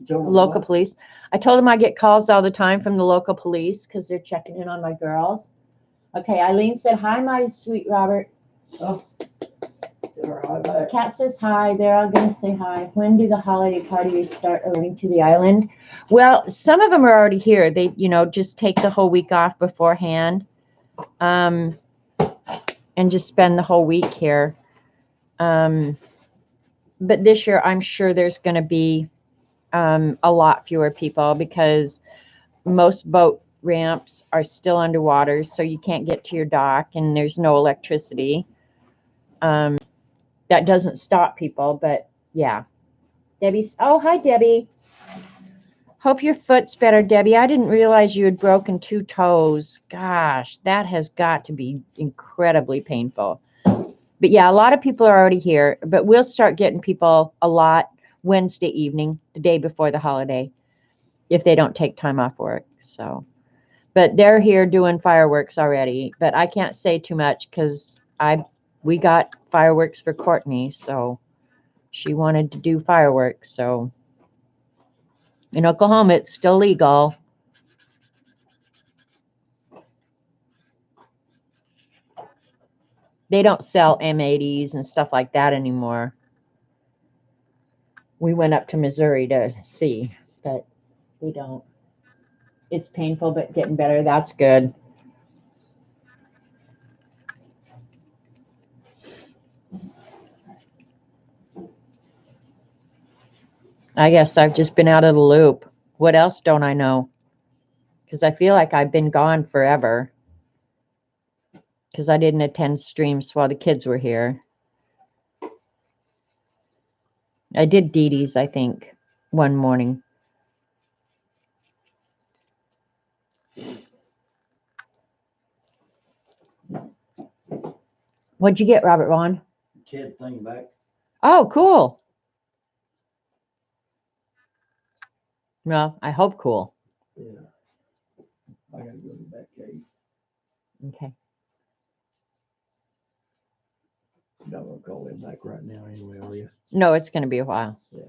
local police. I told them I get calls all the time from the local police because they're checking in on my girls. Okay, Eileen said, hi, my sweet Robert. Oh, get her hi back. Kat says hi. They're all going to say hi. When do the holiday parties start arriving to the island? Well, some of them are already here. They, just take the whole week off beforehand. And and just spend the whole week here. But this year, I'm sure there's going to be a lot fewer people because most boat ramps are still underwater, so you can't get to your dock and there's no electricity. That doesn't stop people, but yeah. Debbie's, oh, hi, Debbie. Hope your foot's better, Debbie. I didn't realize you had broken 2 toes. Gosh, that has got to be incredibly painful. But yeah, a lot of people are already here, but we'll start getting people a lot Wednesday evening, the day before the holiday, if they don't take time off work. So, but they're here doing fireworks already, but I can't say too much because we got fireworks for Courtney, so she wanted to do fireworks. So in Oklahoma, it's still legal. They don't sell M80s and stuff like that anymore. We went up to Missouri to see, but we don't. It's painful, but getting better. That's good. I guess I've just been out of the loop. What else don't I know? Because I feel like I've been gone forever. Because I didn't attend streams while the kids were here. I did Dee Dee's, I think, one morning. What'd you get, Robert Vaughn? Kid thing back. Oh, cool. Well, I hope cool. Yeah. I gotta go to the back cave. Okay. You're not gonna call him back right now anyway, are you? No, it's going to be a while. Yeah.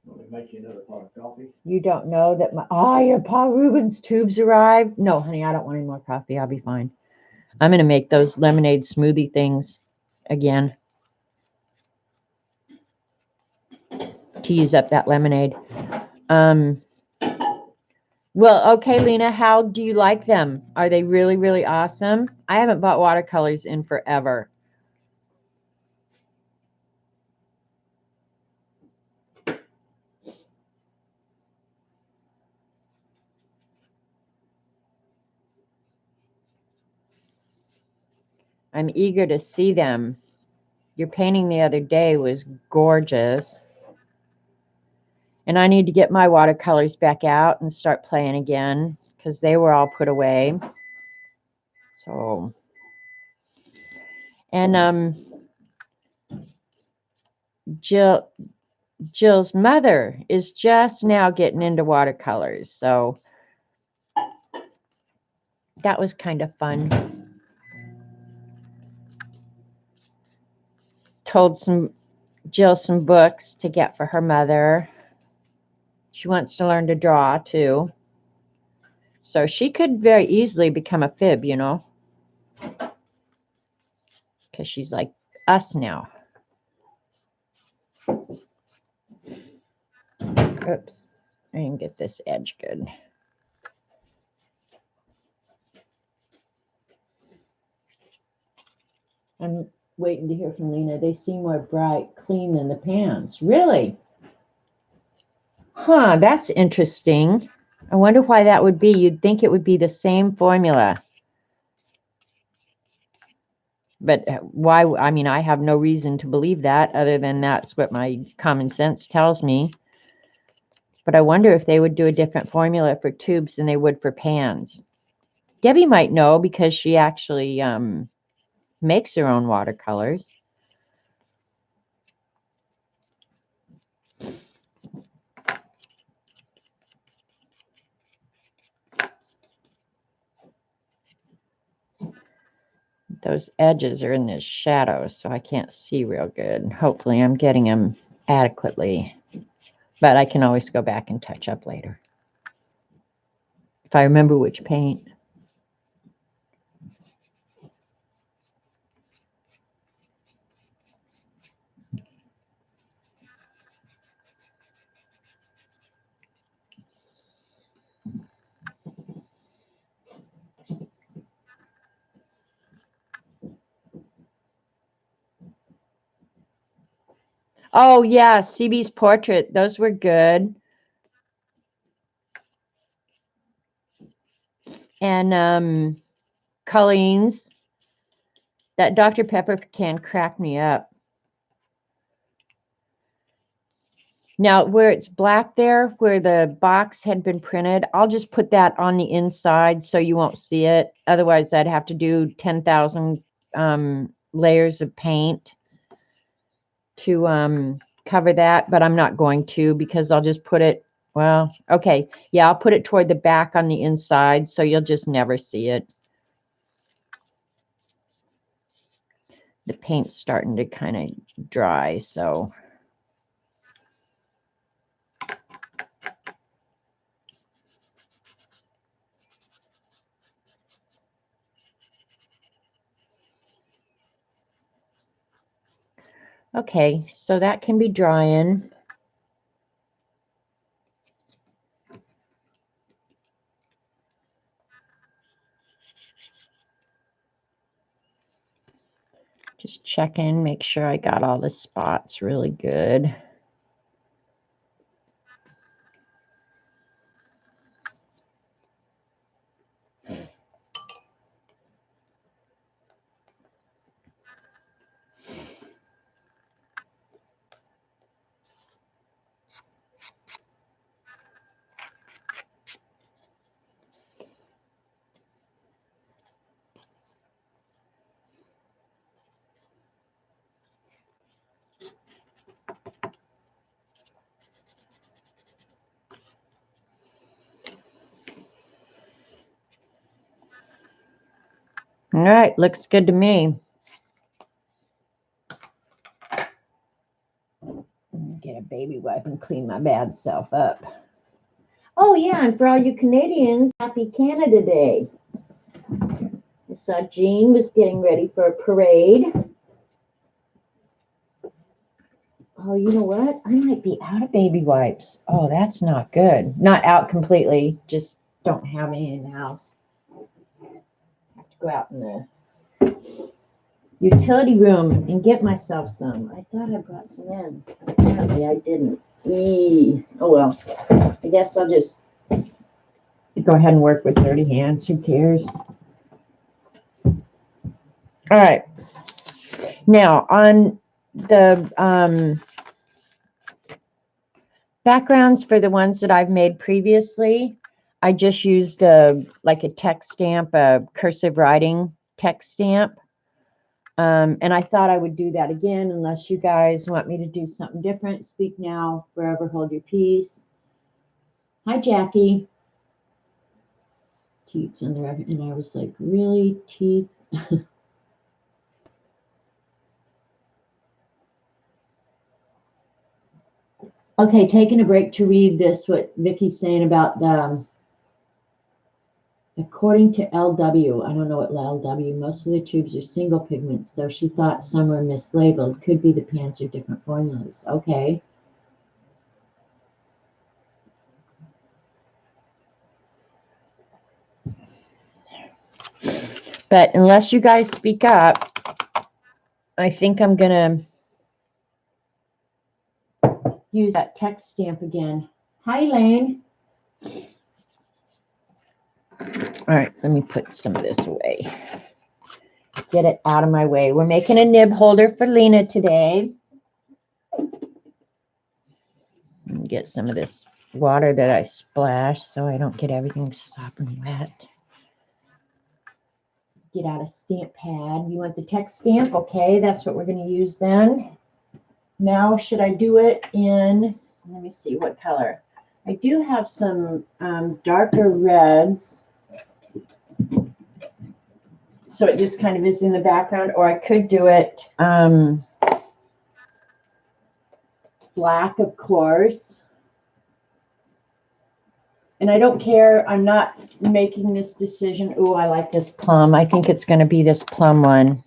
Want me to make you another pot of coffee? You don't know that your Paul Rubens tubes arrived? No, honey, I don't want any more coffee. I'll be fine. I'm going to make those lemonade smoothie things again to use up that lemonade. Well, okay, Lina, how do you like them? Are they really, really awesome? I haven't bought watercolors in forever. I'm eager to see them. Your painting the other day was gorgeous. And I need to get my watercolors back out and start playing again because they were all put away. So, and Jill's mother is just now getting into watercolors. So that was kind of fun. Told Jill some books to get for her mother. She wants to learn to draw too. So she could very easily become a fib, you know, because she's like us now. Oops, I didn't get this edge good. I'm waiting to hear from Lina. They seem more bright, clean than the pans. Really? Huh, that's interesting. I wonder why that would be. You'd think it would be the same formula. But why? I mean, I have no reason to believe that other than that's what my common sense tells me. But I wonder if they would do a different formula for tubes than they would for pans. Debbie might know because she actually makes her own watercolors. Those edges are in the shadows, so I can't see real good. Hopefully I'm getting them adequately. But I can always go back and touch up later. If I remember which paint. Oh, yeah, CB's portrait. Those were good. And Colleen's. That Dr. Pepper can crack me up. Now, where it's black there, where the box had been printed, I'll just put that on the inside so you won't see it. Otherwise, I'd have to do 10,000 layers of paint to cover that, but I'm not going to because I'll just put it, well, okay. Yeah, I'll put it toward the back on the inside so you'll just never see it. The paint's starting to kind of dry, so. Okay, so that can be drying. Just check in, make sure I got all the spots really good. All right, looks good to me. Get a baby wipe and clean my bad self up. Oh yeah, and for all you Canadians, happy Canada Day. I saw Jean was getting ready for a parade. Oh, you know what? I might be out of baby wipes. Oh, that's not good. Not out completely, just don't have any in the house. Have to go out in the utility room and get myself some. I thought I brought some in. Apparently I didn't. Oh well. I guess I'll just go ahead and work with dirty hands. Who cares? All right. Now on the backgrounds for the ones that I've made previously, I just used like a text stamp, a cursive writing text stamp. And I thought I would do that again unless you guys want me to do something different. Speak now, forever hold your peace. Hi, Jackie. Teats in there. And I was like, really, teeth? Okay, taking a break to read this, what Vicky's saying about the, according to LW, I don't know what LW, most of the tubes are single pigments, though she thought some were mislabeled. Could be the pans are different formulas. Okay. But unless you guys speak up, I think I'm going to use that text stamp again. Hi, Lane. All right, let me put some of this away. Get it out of my way. We're making a nib holder for Lina today. Get some of this water that I splashed so I don't get everything sopping wet. Get out a stamp pad. You want the text stamp? Okay, that's what we're going to use then. Now, should I do it in, let me see, what color? I do have some darker reds. So it just kind of is in the background, or I could do it black, of course. And I don't care. I'm not making this decision. Oh, I like this plum. I think it's going to be this plum one.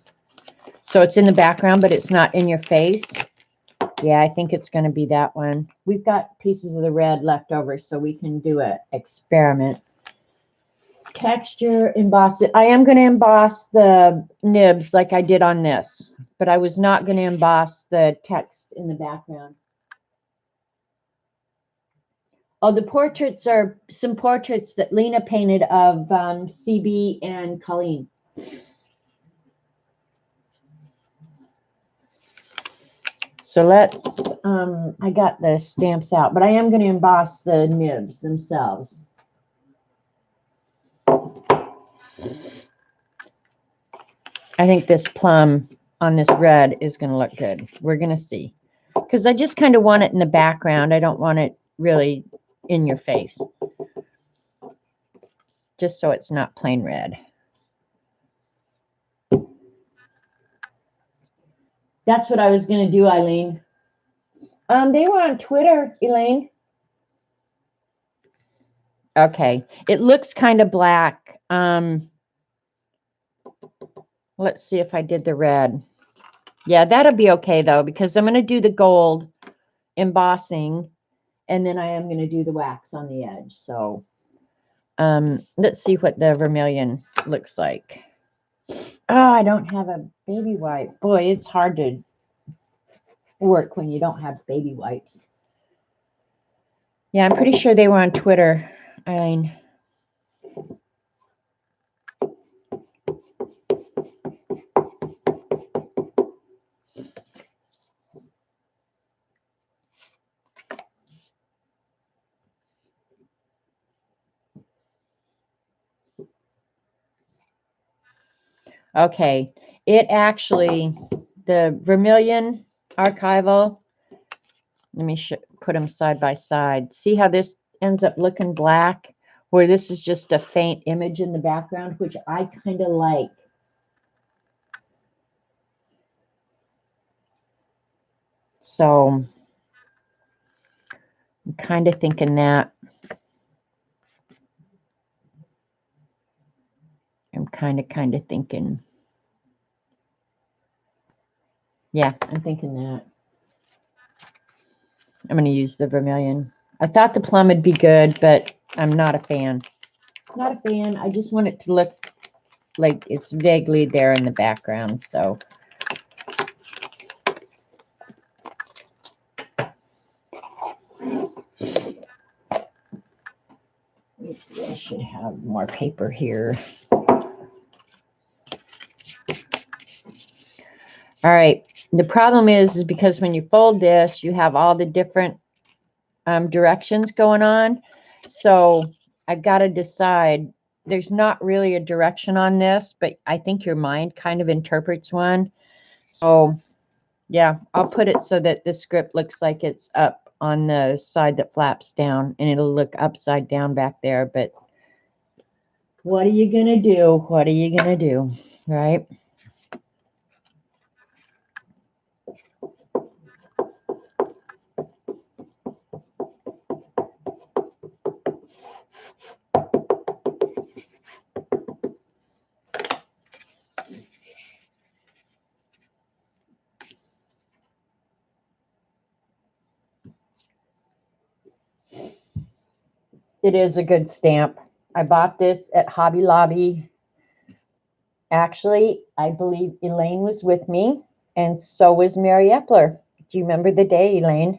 So it's in the background, but it's not in your face. Yeah, I think it's going to be that one. We've got pieces of the red left over, so we can do an experiment. Texture, emboss it. I am going to emboss the nibs like I did on this, but I was not going to emboss the text in the background. Oh, the portraits are some portraits that Lina painted of CB and Colleen. So let's, I got the stamps out, but I am going to emboss the nibs themselves. I think this plum on this red is going to look good. We're going to see. Because I just kind of want it in the background. I don't want it really in your face. Just so it's not plain red. That's what I was going to do, Eileen. They were on Twitter, Elaine. Okay. It looks kind of black. Let's see if I did the red. Yeah, that'll be okay, though, because I'm going to do the gold embossing, and then I am going to do the wax on the edge. So let's see what the vermilion looks like. Oh, I don't have a baby wipe. Boy, it's hard to work when you don't have baby wipes. Yeah, I'm pretty sure they were on Twitter, Eileen. Okay, it actually, the vermilion archival, let me put them side by side. See how this ends up looking black, where this is just a faint image in the background, which I kind of like. So I'm kind of thinking that. I'm kind of thinking. Yeah, I'm thinking that. I'm going to use the vermilion. I thought the plum would be good, but I'm not a fan. Not a fan. I just want it to look like it's vaguely there in the background. So let me see. I should have more paper here. All right. The problem is because when you fold this, you have all the different directions going on. So I've got to decide. There's not really a direction on this, but I think your mind kind of interprets one. So yeah, I'll put it so that the script looks like it's up on the side that flaps down, and it'll look upside down back there. But what are you going to do? What are you going to do? Right? It is a good stamp. I bought this at Hobby Lobby. Actually, I believe Elaine was with me, and so was Mary Epler. Do you remember the day, Elaine,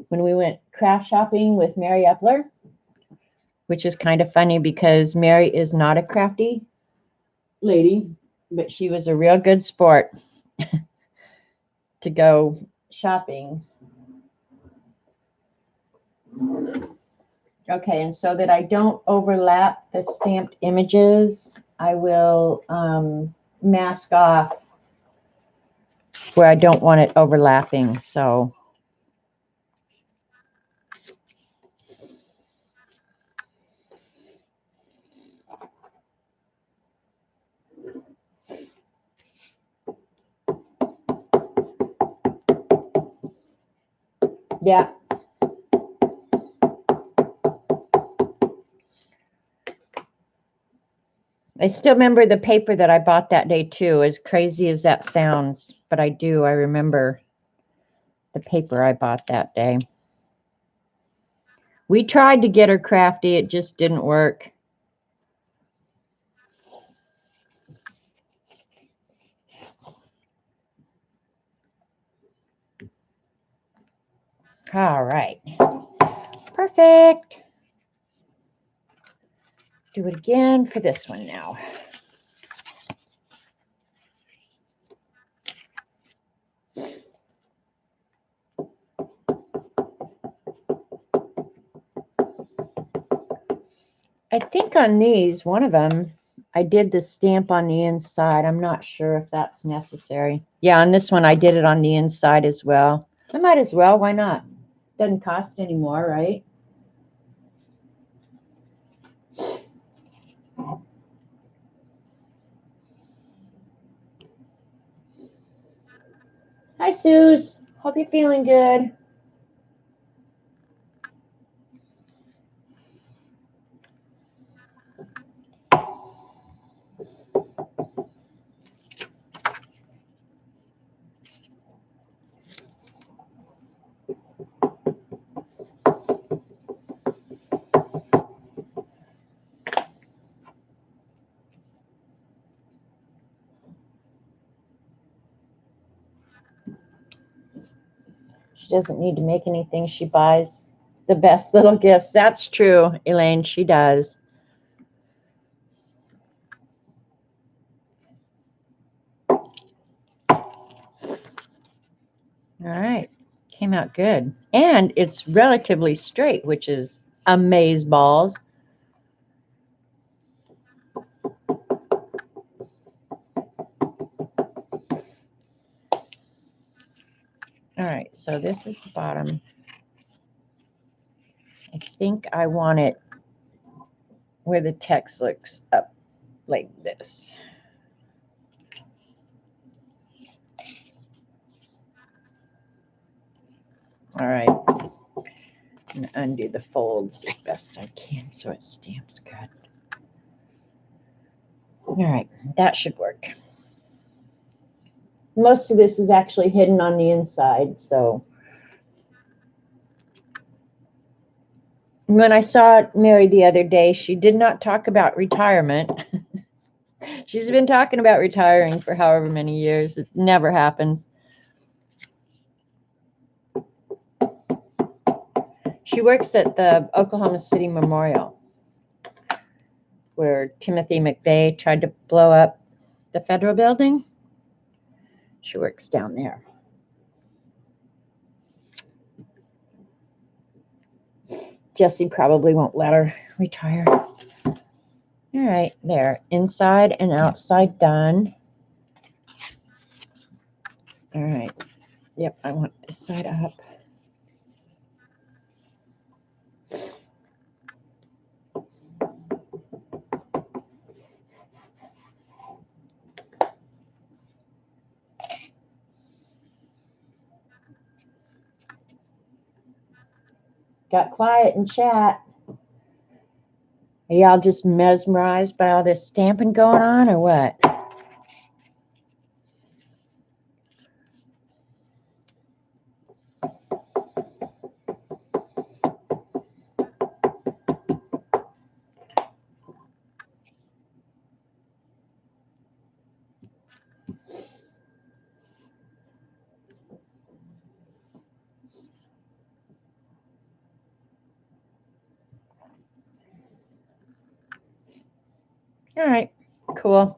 when we went craft shopping with Mary Epler? Which is kind of funny because Mary is not a crafty lady, but she was a real good sport to go shopping. Okay, and so that I don't overlap the stamped images, I will mask off where I don't want it overlapping. So yeah. I still remember the paper that I bought that day too, as crazy as that sounds, but I do. I remember the paper I bought that day. We tried to get her crafty. It just didn't work. All right. Perfect. Do it again for this one now. I think on these, one of them, I did the stamp on the inside. I'm not sure if that's necessary. Yeah, on this one, I did it on the inside as well. I might as well. Why not? Doesn't cost any more, right? Hi, Suze. Hope you're feeling good. She doesn't need to make anything. She buys the best little gifts. That's true, Elaine. She does. All right. Came out good. And it's relatively straight, which is amaze balls. All right, so this is the bottom. I think I want it where the text looks up like this. All right, I'm gonna undo the folds as best I can so it stamps good. All right, that should work. Most of this is actually hidden on the inside, so. When I saw Mary the other day, she did not talk about retirement. She's been talking about retiring for however many years. It never happens. She works at the Oklahoma City Memorial, where Timothy McVeigh tried to blow up the federal building. She works down there. Jessie probably won't let her retire. All right, there. Inside and outside done. All right. Yep, I want this side up. Got quiet in chat. Are y'all just mesmerized by all this stamping going on or what? All right, cool.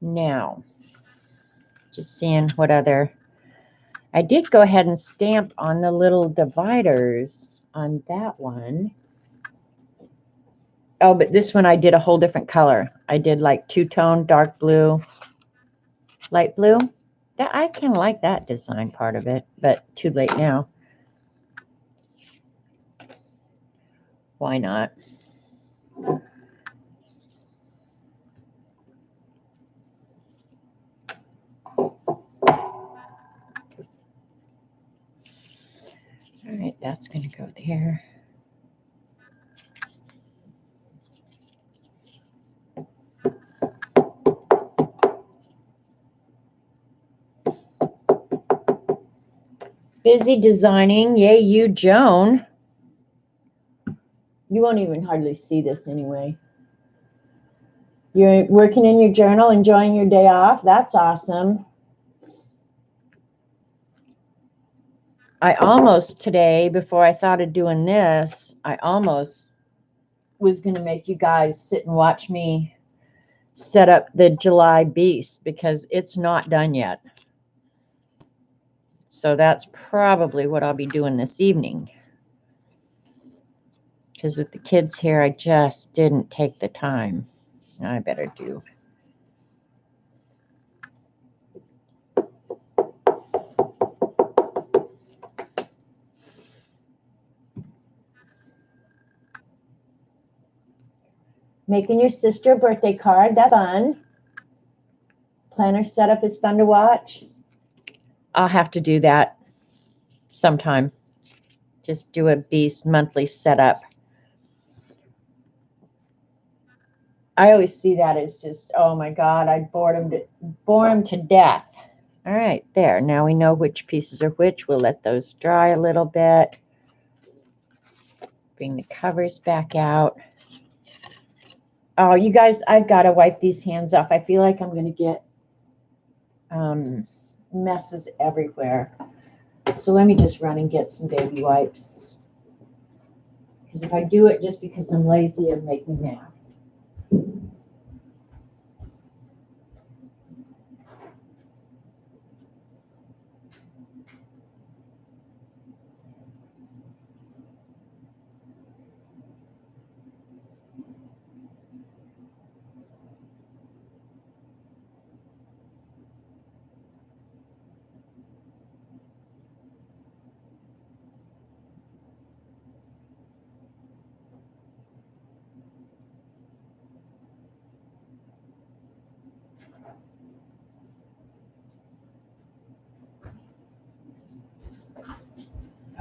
Now, just seeing what other, I did go ahead and stamp on the little dividers on that one. Oh, but this one I did a whole different color. I did like two-tone, dark blue, light blue. That I kind of like that design part of it, but too late now. Why not? All right, that's going to go there. Busy designing. Yay, you, Joan. You won't even hardly see this anyway. You're working in your journal, enjoying your day off. That's awesome. I almost today, before I thought of doing this, I almost was going to make you guys sit and watch me set up the July Beast because it's not done yet. So that's probably what I'll be doing this evening. Because with the kids here, I just didn't take the time. I better do. Making your sister a birthday card, that's fun. Planner setup is fun to watch. I'll have to do that sometime. Just do a Beast monthly setup. I always see that as just, oh my God, I bore him to death. All right, there. Now we know which pieces are which. We'll let those dry a little bit. Bring the covers back out. Oh, you guys, I've got to wipe these hands off. I feel like I'm going to get messes everywhere. So let me just run and get some baby wipes. Because if I do it just because I'm lazy, it'll make me mad.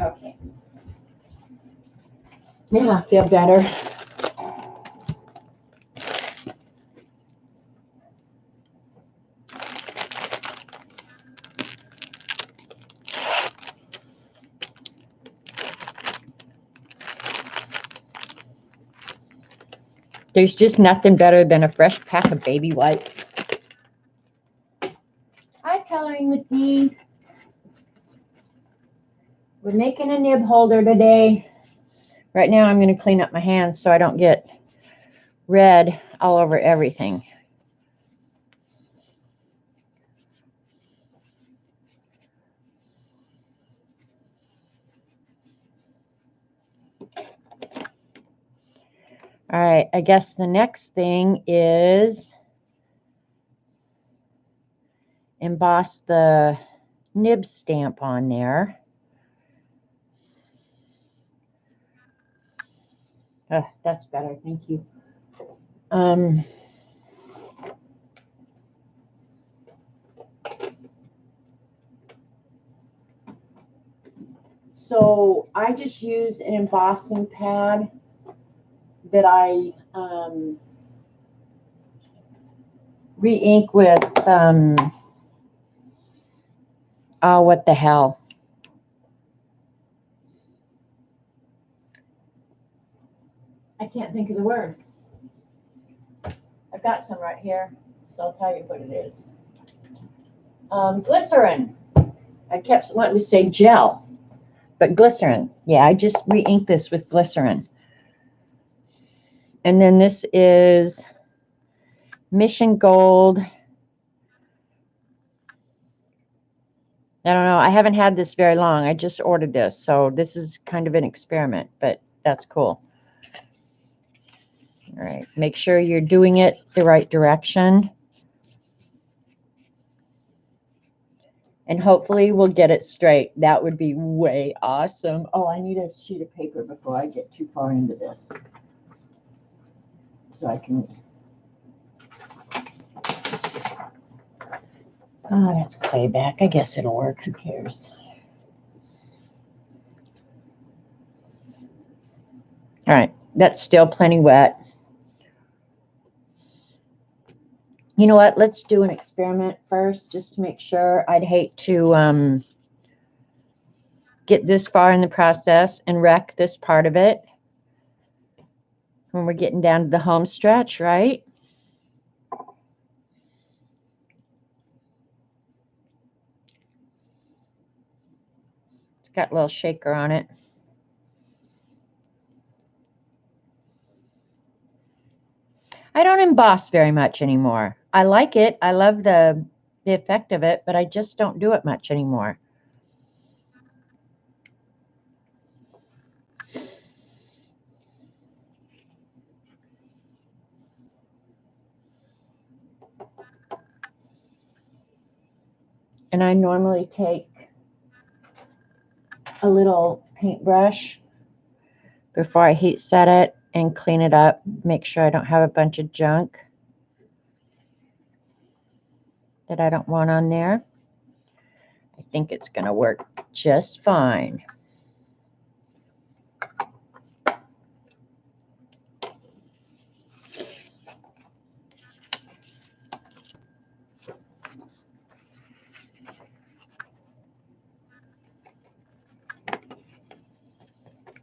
Okay. Yeah, I feel better. There's just nothing better than a fresh pack of baby wipes. Hi, Coloring with Me. We're making a nib holder today. Right now I'm going to clean up my hands so I don't get red all over everything. All right, I guess the next thing is emboss the nib stamp on there. That's better, thank you. So I just use an embossing pad that I re-ink with, oh, what the hell. I can't think of the word. I've got some right here, so I'll tell you what it is. Glycerin. I kept wanting to say gel, but glycerin. Yeah, I just re-inked this with glycerin. And then this is Mission Gold. I don't know. I haven't had this very long. I just ordered this, so this is kind of an experiment, but that's cool. All right, make sure you're doing it the right direction. And hopefully we'll get it straight. That would be way awesome. Oh, I need a sheet of paper before I get too far into this. So I can... Oh, that's clay back. I guess it'll work. Who cares? All right, that's still plenty wet. You know what? Let's do an experiment first, just to make sure. I'd hate to get this far in the process and wreck this part of it when we're getting down to the home stretch, right? It's got a little shaker on it. I don't emboss very much anymore. I like it. I love the effect of it, but I just don't do it much anymore. And I normally take a little paintbrush before I heat set it and clean it up. Make sure I don't have a bunch of junk that I don't want on there. I think it's going to work just fine.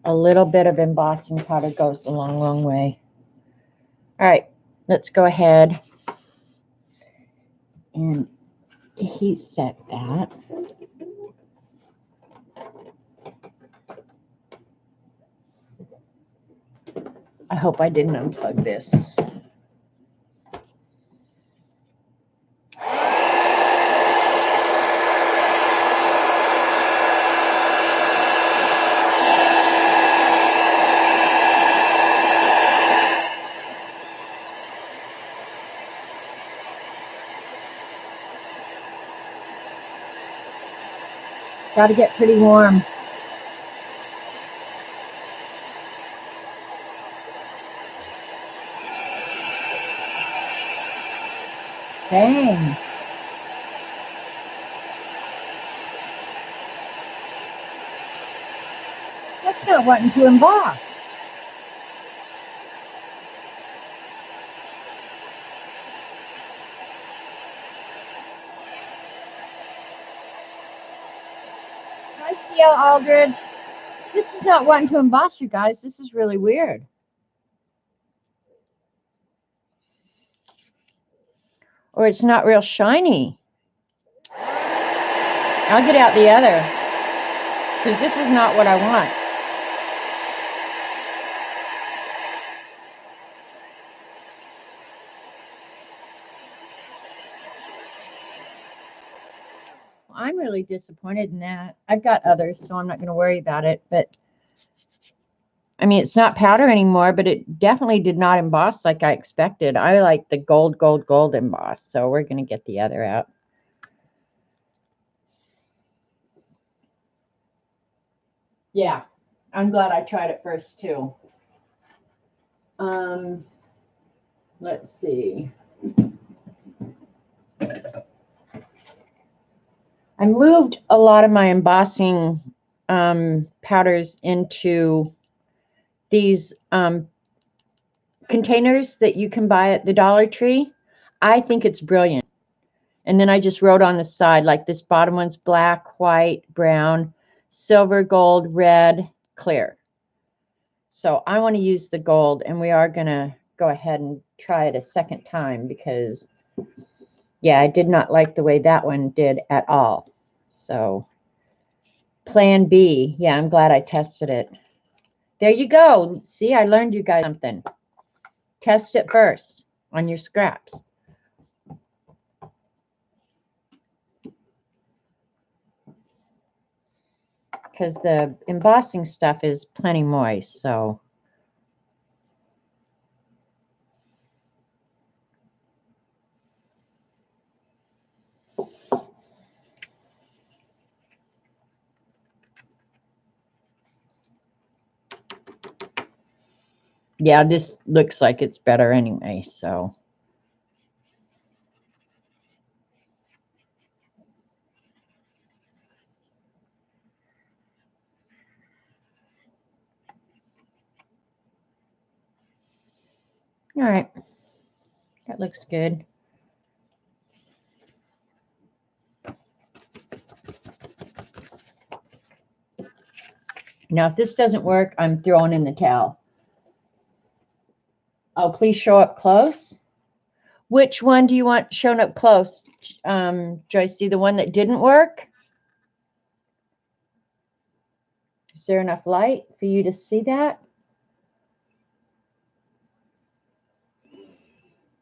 A little bit of embossing powder goes a long, long way. All right, let's go ahead and heat set that. I hope I didn't unplug this. Got to get pretty warm. Dang. That's not wanting to emboss. Hi, CL Aldred. This is not wanting to emboss, you guys. This is really weird. Or it's not real shiny. I'll get out the other, because this is not what I want. I'm really disappointed in that. I've got others, so I'm not going to worry about it. But I mean, it's not powder anymore, but it definitely did not emboss like I expected. I like the gold, gold, gold emboss. So we're going to get the other out. Yeah, I'm glad I tried it first too. Let's see. I moved a lot of my embossing powders into these containers that you can buy at the Dollar Tree. I think it's brilliant. And then I just wrote on the side, like this bottom one's black, white, brown, silver, gold, red, clear. So I want to use the gold, and we are going to go ahead and try it a second time because, yeah, I did not like the way that one did at all. So plan B. Yeah, I'm glad I tested it. There you go. See, I learned you guys something. Test it first on your scraps. Because the embossing stuff is plenty moist, so. Yeah, this looks like it's better anyway, so. All right, that looks good. Now, if this doesn't work, I'm throwing in the towel. Oh, please show up close. Which one do you want shown up close, Joyce? The one that didn't work? Is there enough light for you to see that?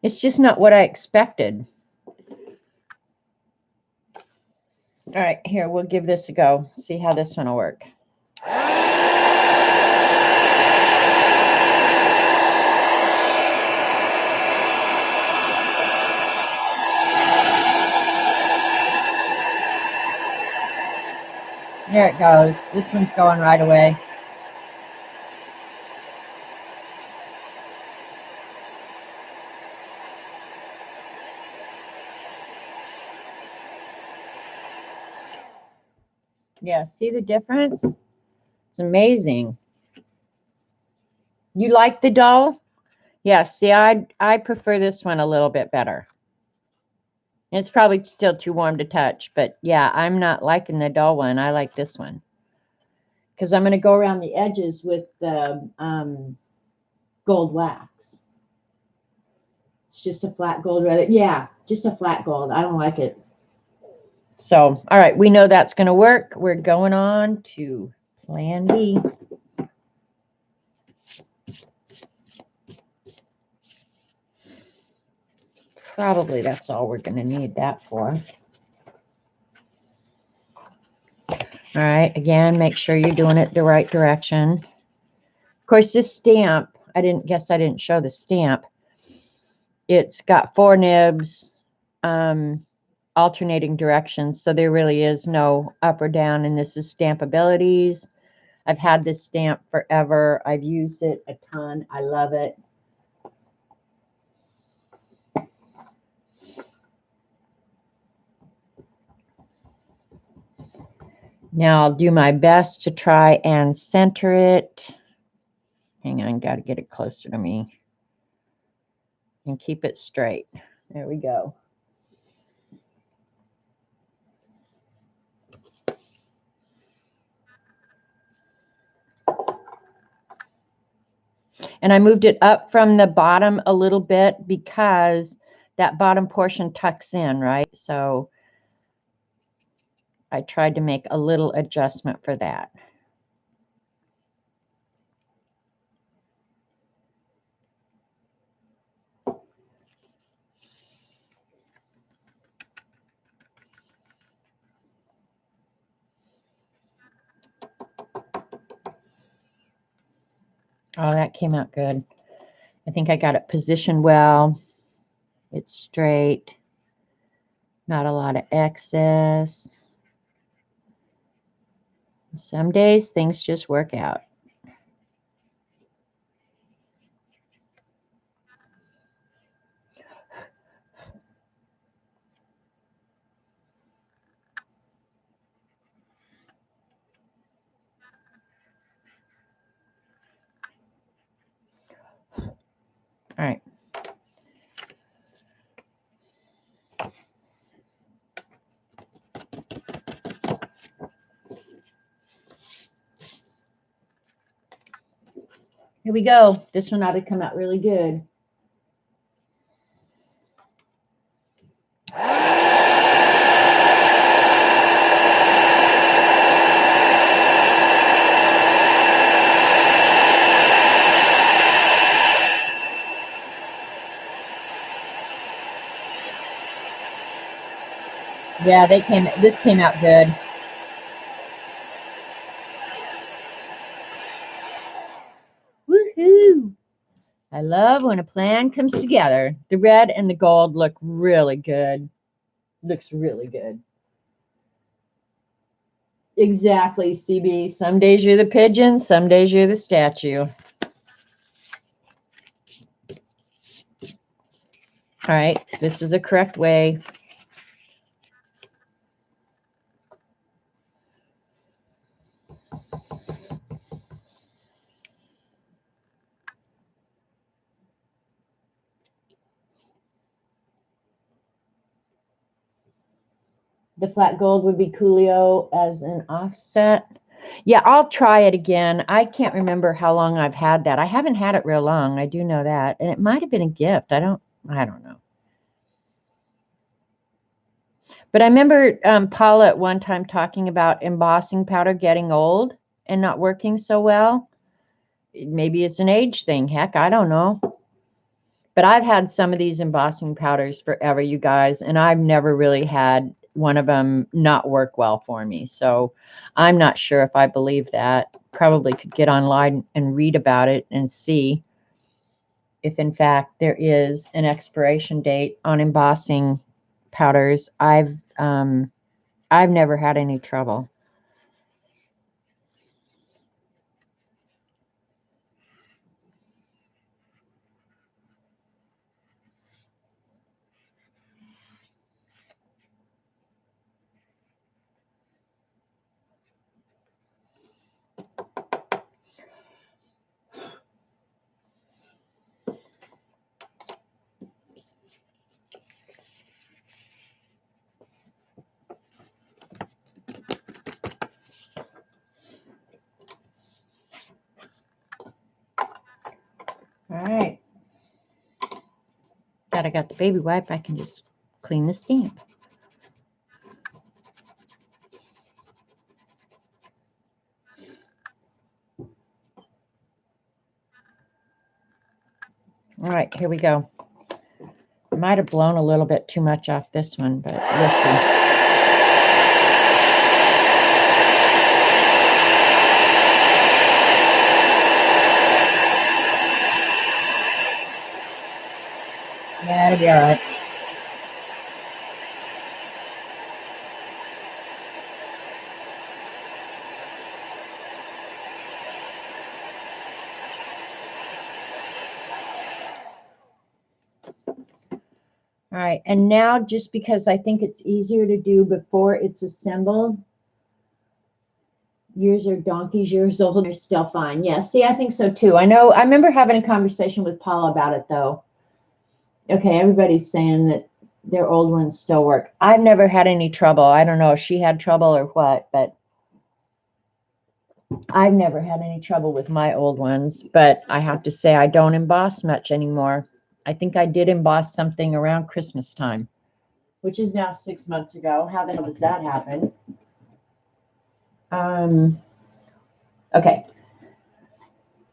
It's just not what I expected. All right, here, we'll give this a go. See how this one will work. There it goes. This one's going right away. Yeah, see the difference? It's amazing. You like the dull? Yeah, see, I prefer this one a little bit better. It's probably still too warm to touch, but yeah, I'm not liking the dull one. I like this one. Because I'm going to go around the edges with the gold wax. It's just a flat gold rather. Yeah, just a flat gold. I don't like it. So, all right, we know that's going to work. We're going on to Plan B. Probably that's all we're going to need that for. All right, again, make sure you're doing it the right direction. Of course, this stamp, I didn't show the stamp. It's got 4 nibs, alternating directions, so there really is no up or down, and this is Stampabilities. I've had this stamp forever. I've used it a ton. I love it. Now I'll do my best to try and center it. Hang on, got to get it closer to me. And keep it straight. There we go. And I moved it up from the bottom a little bit because that bottom portion tucks in, right? So I tried to make a little adjustment for that. Oh, that came out good. I think I got it positioned well. It's straight. Not a lot of excess. Some days things just work out. All right. Here we go. This one ought to come out really good. Yeah, this came out good. Woohoo! I love when a plan comes together. The red and the gold look really good. Looks really good. Exactly, CB. Some days you're the pigeon, some days you're the statue. All right, this is the correct way. The flat gold would be Coolio as an offset. Yeah, I'll try it again. I can't remember how long I've had that. I haven't had it real long. I do know that. And it might have been a gift. I don't know. But I remember Paula at one time talking about embossing powder getting old. and not working so well. Maybe it's an age thing. Heck, I don't know. But I've had some of these embossing powders forever, you guys, and I've never really had one of them not work well for me. So I'm not sure if I believe that. Probably could get online and read about it and see if in fact there is an expiration date on embossing powders. I've never had any trouble. All right. Glad I got the baby wipe. I can just clean the stamp. All right, here we go. Might have blown a little bit too much off this one, but we'll see. Yeah, it'll be all right. All right, and now just because I think it's easier to do before it's assembled, yours are donkey's years old, they're still fine. Yeah, see, I think so too. I know, I remember having a conversation with Paula about it though. Okay, everybody's saying that their old ones still work. I've never had any trouble. I don't know if she had trouble or what, but I've never had any trouble with my old ones. But I have to say I don't emboss much anymore. I think I did emboss something around Christmas time, which is now 6 months ago. How the hell does that happen? Okay.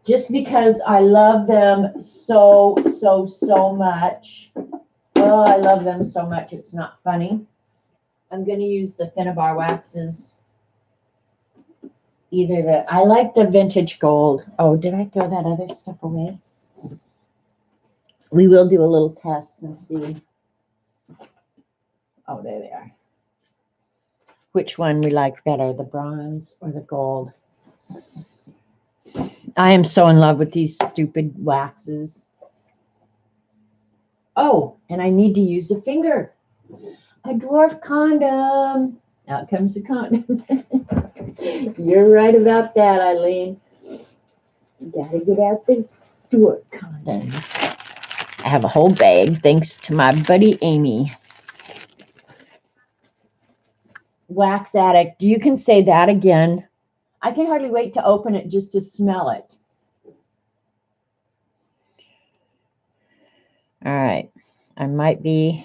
Just because I love them so much. Oh, I love them so much. It's not funny. I'm going to use the Finnabar waxes. I like the vintage gold. Oh, did I throw that other stuff away? We will do a little test and see. Oh, there they are. Which one we like better, the bronze or the gold? I am so in love with these stupid waxes. Oh, and I need to use a finger. A dwarf condom. Out comes the condom. You're right about that, Eileen. You gotta get out the dwarf condoms. I have a whole bag thanks to my buddy Amy. Wax addict. You can say that again. I can hardly wait to open it just to smell it. All right. I might be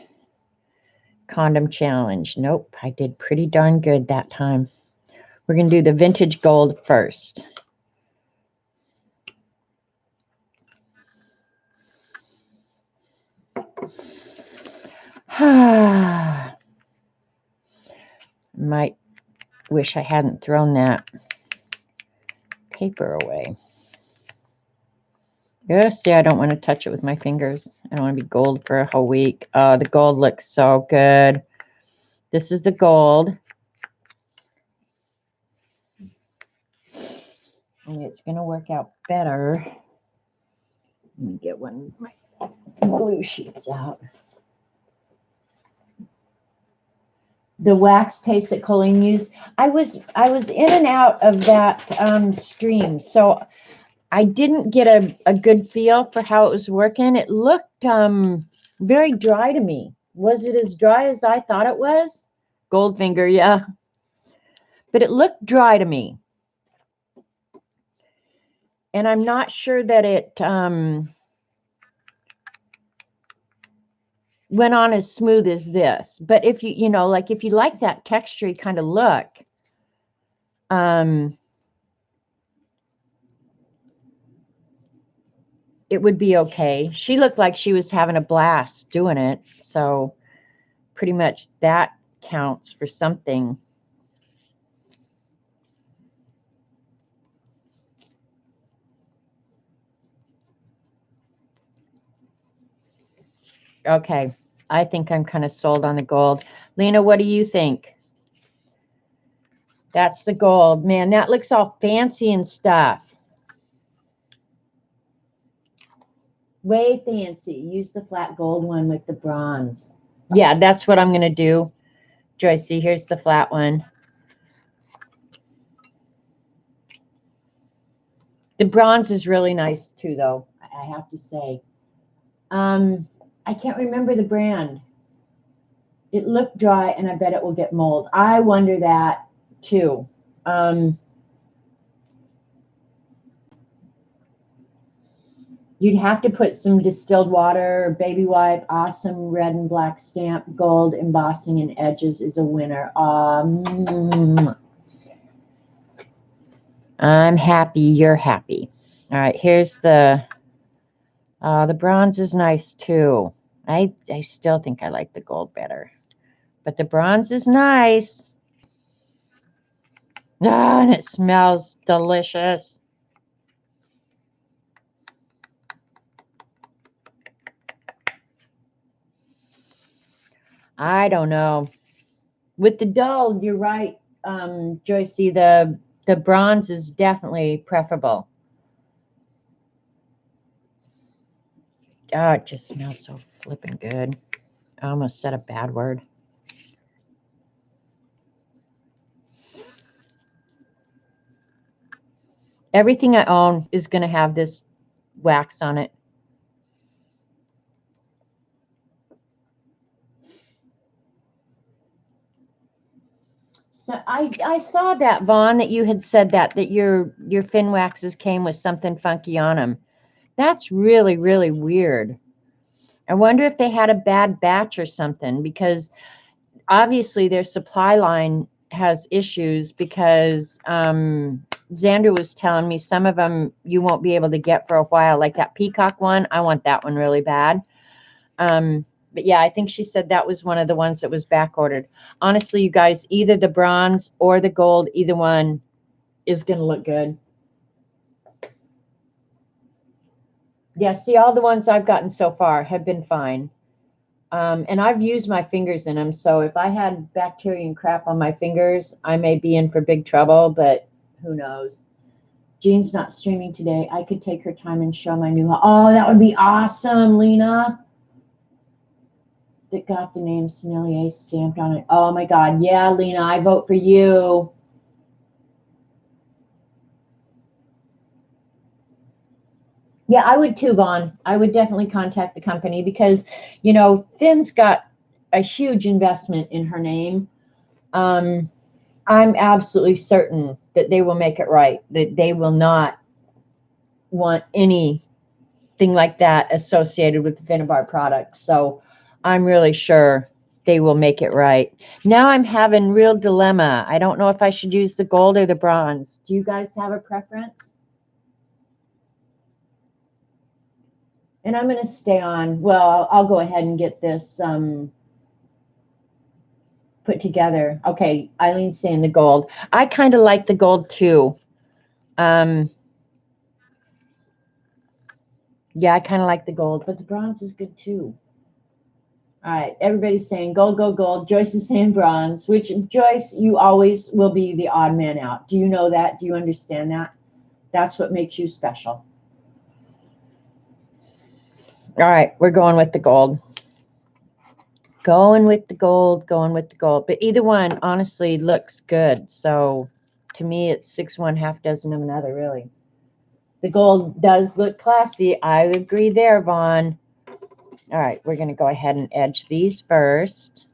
condom challenge. Nope. I did pretty darn good that time. We're going to do the vintage gold first. Might wish I hadn't thrown that paper away. Yeah, see, I don't want to touch it with my fingers. I don't want to be gold for a whole week. Oh, the gold looks so good. This is the gold. And it's going to work out better. Let me get one of my glue sheets out. The wax paste that Colleen used, I was in and out of that stream, so I didn't get a good feel for how it was working. It looked very dry to me. Was it as dry as I thought it was? Goldfinger, yeah. But it looked dry to me. And I'm not sure that it went on as smooth as this. But if you like that texture kind of look, it would be okay. She looked like she was having a blast doing it. So pretty much that counts for something. Okay. I think I'm kind of sold on the gold. Lena, what do you think? That's the gold. Man, that looks all fancy and stuff. Way fancy. Use the flat gold one with the bronze. Yeah, that's what I'm going to do. Joycey, here's the flat one. The bronze is really nice too, though, I have to say. I can't remember the brand. It looked dry, and I bet it will get mold. I wonder that too. You'd have to put some distilled water, baby wipe, awesome red and black stamp, gold embossing and edges is a winner. I'm happy you're happy. All right, here's the bronze is nice too. I still think I like the gold better, but the bronze is nice. Ah, and it smells delicious. I don't know. With the dull, you're right, Joycey. The bronze is definitely preferable. Oh, it just smells so flippin' good. I almost said a bad word. Everything I own is going to have this wax on it. So I saw that, Vaughn, that you had said that your fin waxes came with something funky on them. That's really, really weird. I wonder if they had a bad batch or something, because obviously their supply line has issues, because Xander was telling me some of them you won't be able to get for a while, like that peacock one. I want that one really bad. But yeah, I think she said that was one of the ones that was back ordered. Honestly, you guys, either the bronze or the gold, either one is going to look good. Yeah, see, all the ones I've gotten so far have been fine. And I've used my fingers in them. So if I had bacteria and crap on my fingers, I may be in for big trouble, but who knows? Jean's not streaming today. I could take her time and show my new. Oh, that would be awesome, Lena. That got the name Sommelier stamped on it. Oh my God. Yeah, Lena, I vote for you. Yeah, I would too, Vaughn. I would definitely contact the company, because, Finn's got a huge investment in her name. I'm absolutely certain that they will make it right, that they will not want anything like that associated with the Finnabar products. So I'm really sure they will make it right. Now I'm having real dilemma. I don't know if I should use the gold or the bronze. Do you guys have a preference? And I'm going to stay on. Well, I'll go ahead and get this put together. Okay, Eileen's saying the gold. I kind of like the gold too. Yeah, I kind of like the gold, but the bronze is good too. All right, everybody's saying gold, gold, gold. Joyce is saying bronze, which, Joyce, you always will be the odd man out. Do you know that? Do you understand that? That's what makes you special. All right, we're going with the gold. Going with the gold, going with the gold. But either one, honestly, looks good. So to me, it's 6 1, half dozen of another, really. The gold does look classy. I agree there, Vaughn. All right, we're going to go ahead and edge these first.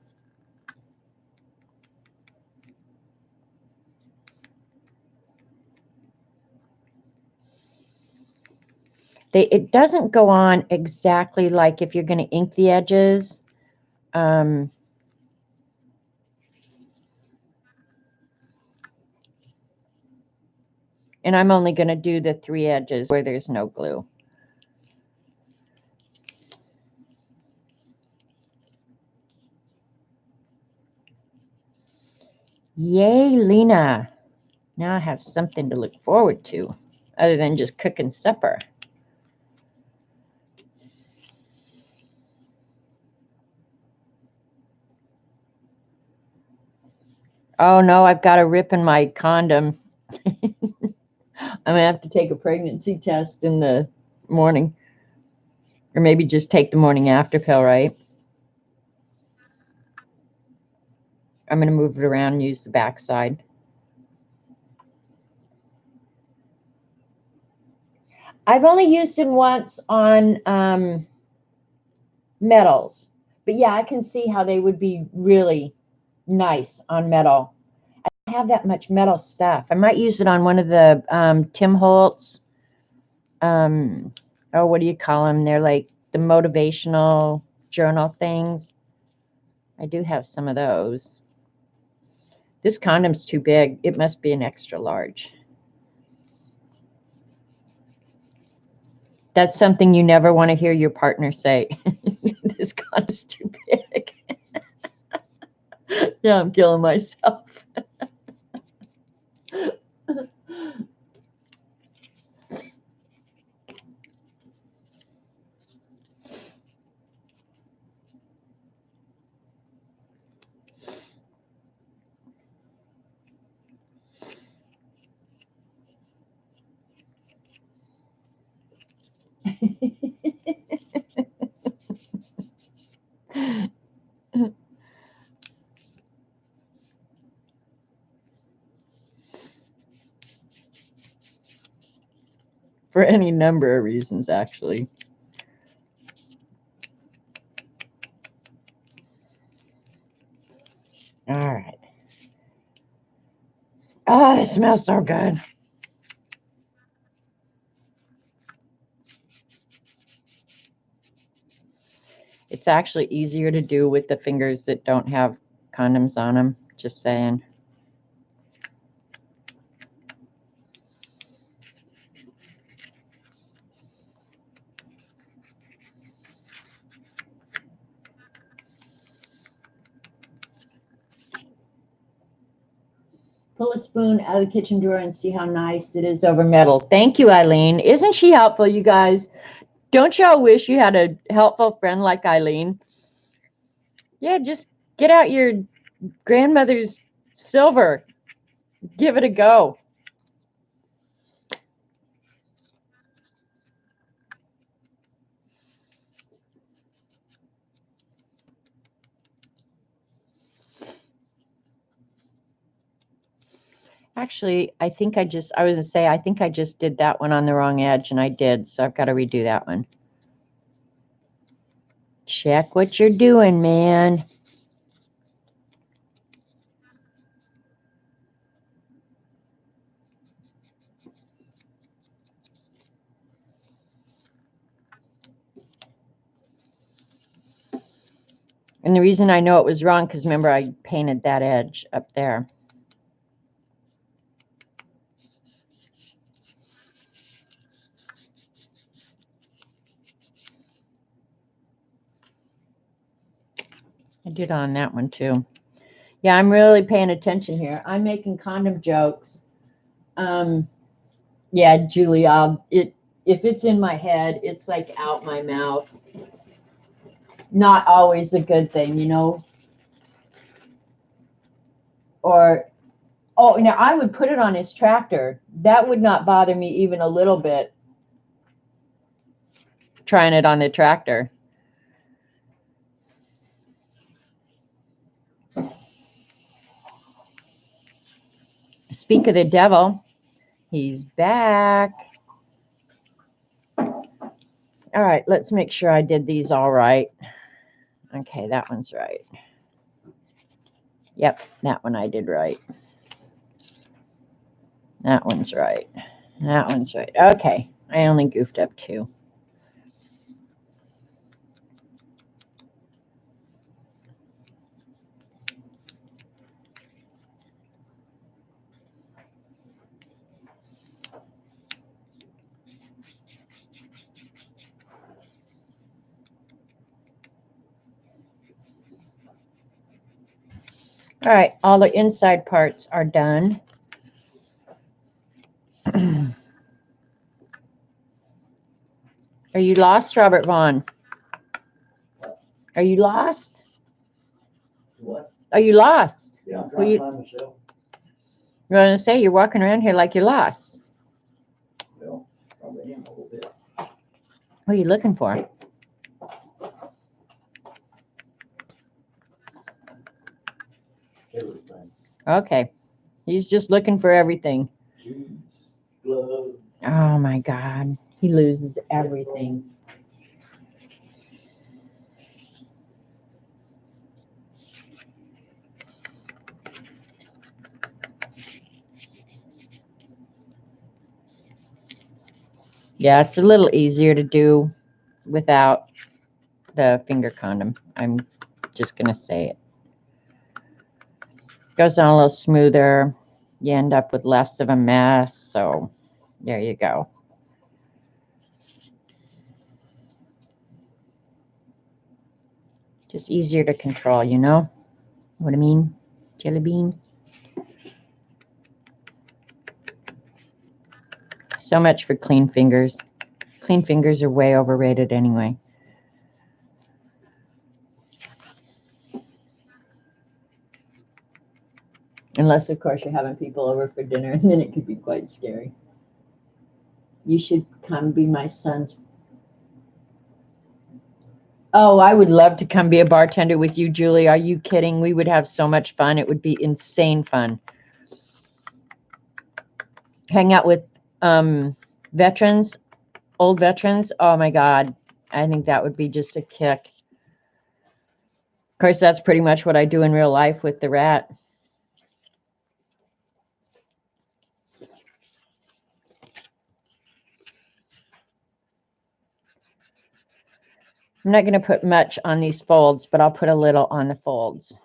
It doesn't go on exactly like if you're going to ink the edges. And I'm only going to do the 3 edges where there's no glue. Yay, Lina. Now I have something to look forward to other than just cooking supper. Oh no, I've got a rip in my condom. I'm gonna have to take a pregnancy test in the morning. Or maybe just take the morning after pill, right? I'm gonna move it around and use the back side. I've only used them once on metals. But yeah, I can see how they would be really nice on metal. I don't have that much metal stuff. I might use it on one of the Tim Holtz. Oh, what do you call them? They're like the motivational journal things. I do have some of those. This condom's too big. It must be an extra large. That's something you never want to hear your partner say. This condom's too big. Yeah, I'm killing myself. For any number of reasons, actually. All right. Oh, it smells so good. It's actually easier to do with the fingers that don't have condoms on them. Just saying. Pull a spoon out of the kitchen drawer and see how nice it is over metal. Thank you, Eileen. Isn't she helpful, you guys? Don't y'all wish you had a helpful friend like Eileen? Yeah, just get out your grandmother's silver. Give it a go. Actually, I think I was going to say, I think I just did that one on the wrong edge, and I did, so I've got to redo that one. Check what you're doing, man. And the reason I know it was wrong, because remember, I painted that edge up there. I did on that one too. Yeah, I'm really paying attention here. I'm making condom jokes. Yeah, Julie, if it's in my head, it's like out my mouth. Not always a good thing, you know. Or, oh, now I would put it on his tractor. That would not bother me even a little bit. Trying it on the tractor. Speak of the devil, he's back. All right, let's make sure I did these all right. Okay, that one's right. Yep, that one I did right. That one's right. That one's right. Okay, I only goofed up two. All right, all the inside parts are done. Are you lost, Robert Vaughn? Are you lost? What? Are you lost? Yeah, I'm Well, trying you- to find myself. I'm going to say you're walking around here like you're lost. Well, probably am a little bit. What are you looking for? Everything. Okay. He's just looking for everything. Keys, gloves. Oh my God. He loses everything. Yeah, it's a little easier to do without the finger condom. I'm just going to say it. Goes on a little smoother. You end up with less of a mess. So there you go. Just easier to control, you know what I mean? Jelly bean. So much for clean fingers. Clean fingers are way overrated anyway. Unless, of course, you're having people over for dinner, and then it could be quite scary. You should come be my son's. Oh, I would love to come be a bartender with you, Julie. Are you kidding? We would have so much fun. It would be insane fun. Hang out with veterans, old veterans. Oh my God. I think that would be just a kick. Of course, that's pretty much what I do in real life with the rat. I'm not going to put much on these folds, but I'll put a little on the folds.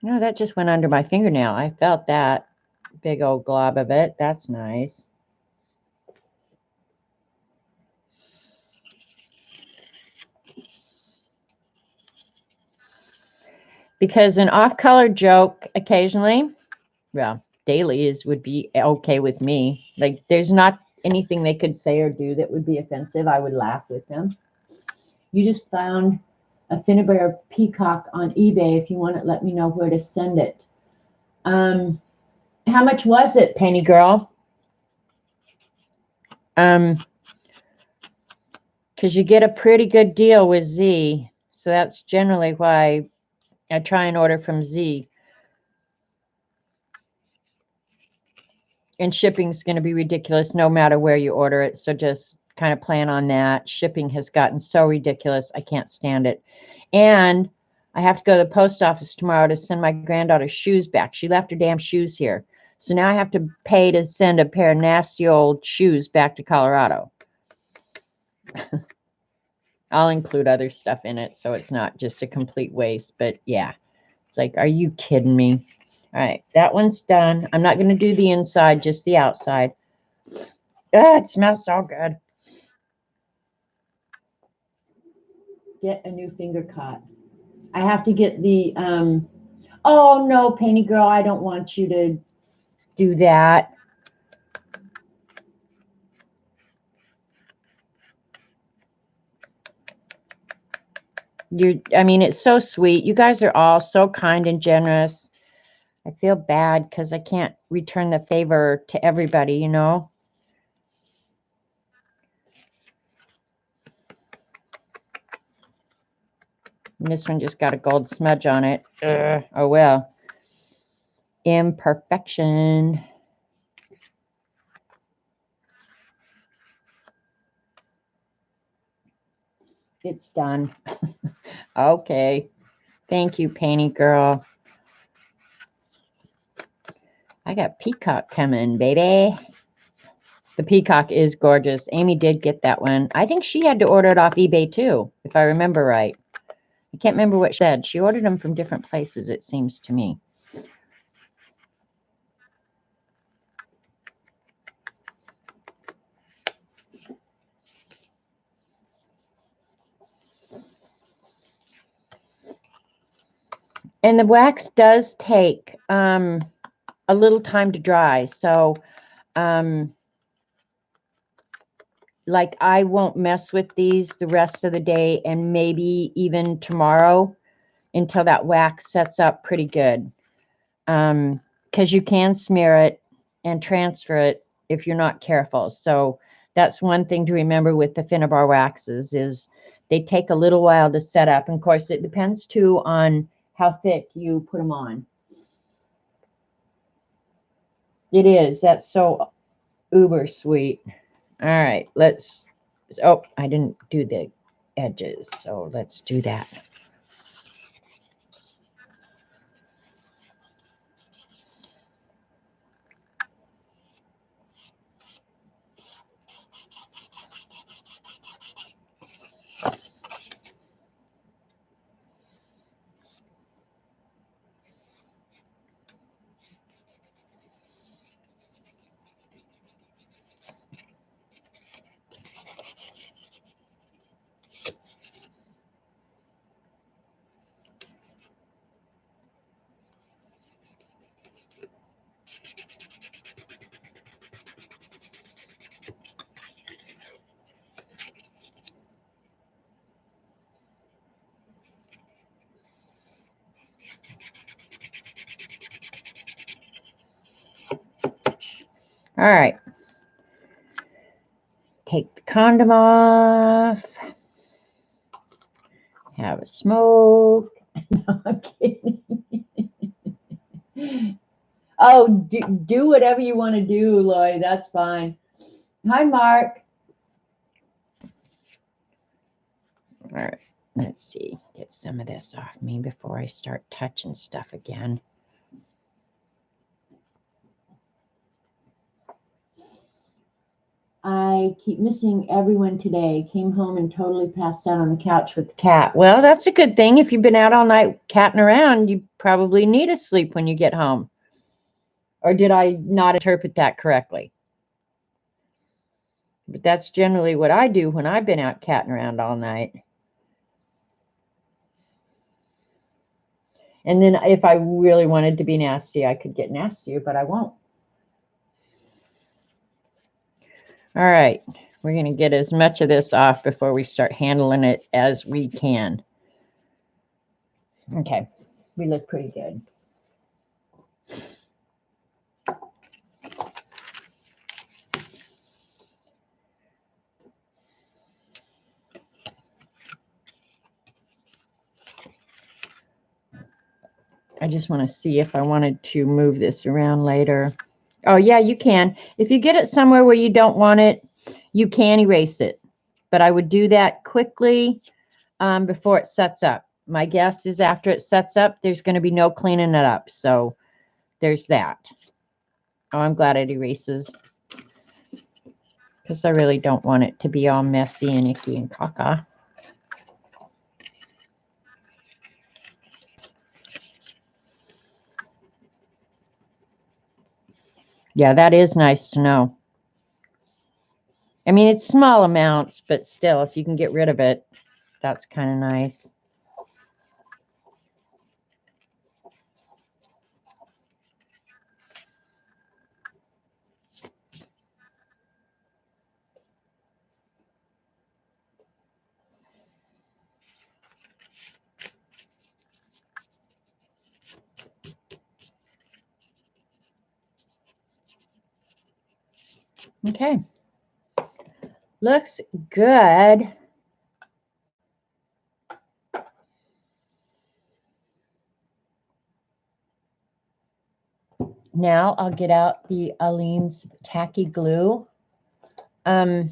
No, that just went under my fingernail. I felt that big old glob of it. That's nice. Because an off-color joke occasionally, well, daily would be okay with me. Like, there's not anything they could say or do that would be offensive. I would laugh with them. You just found a Finnebear peacock on eBay. If you want it, let me know where to send it. How much was it, Penny Girl? Because you get a pretty good deal with Z. So that's generally why I try and order from Z. And shipping's going to be ridiculous no matter where you order it. So just kind of plan on that. Shipping has gotten so ridiculous. I can't stand it. And I have to go to the post office tomorrow to send my granddaughter's shoes back. She left her damn shoes here. So now I have to pay to send a pair of nasty old shoes back to Colorado. I'll include other stuff in it so it's not just a complete waste. But yeah, it's like, are you kidding me? All right, that one's done. I'm not going to do the inside, just the outside. It smells so good. Get a new finger caught. I have to get the, oh no, Penny Girl, I don't want you to do that. I mean, it's so sweet. You guys are all so kind and generous. I feel bad because I can't return the favor to everybody, you know? And this one just got a gold smudge on it. Oh, well. Imperfection. It's done. Okay. Thank you, Painty Girl. I got peacock coming, baby. The peacock is gorgeous. Amy did get that one. I think she had to order it off eBay too, if I remember right. I can't remember what she said. She ordered them from different places, it seems to me. And the wax does take a little time to dry. So like I won't mess with these the rest of the day and maybe even tomorrow until that wax sets up pretty good. Because you can smear it and transfer it if you're not careful. So that's one thing to remember with the Finnabar waxes is they take a little while to set up. And of course, it depends too on how thick you put them on. It is. That's so uber sweet. All right, let's, oh, I didn't do the edges, so let's do that. All right. Take the condom off. Have a smoke. No, I'm kidding. Oh, do whatever you want to do, Lloyd. That's fine. Hi, Mark. All right. Let's see. Get some of this off me before I start touching stuff again. I keep missing everyone today. Came home and totally passed out on the couch with the cat. Well, that's a good thing. If you've been out all night catting around, you probably need to sleep when you get home. Or did I not interpret that correctly? But that's generally what I do when I've been out catting around all night. And then if I really wanted to be nasty, I could get nastier, but I won't. All right. We're going to get as much of this off before we start handling it as we can. Okay. We look pretty good. I just want to see if I wanted to move this around later. Oh, yeah, you can. If you get it somewhere where you don't want it, you can erase it. But I would do that quickly before it sets up. My guess is after it sets up, there's going to be no cleaning it up. So there's that. Oh, I'm glad it erases. Because I really don't want it to be all messy and icky and caca. Yeah, that is nice to know. I mean, it's small amounts, but still, if you can get rid of it, that's kind of nice. Okay. Looks good. Now I'll get out the Aleene's tacky glue. I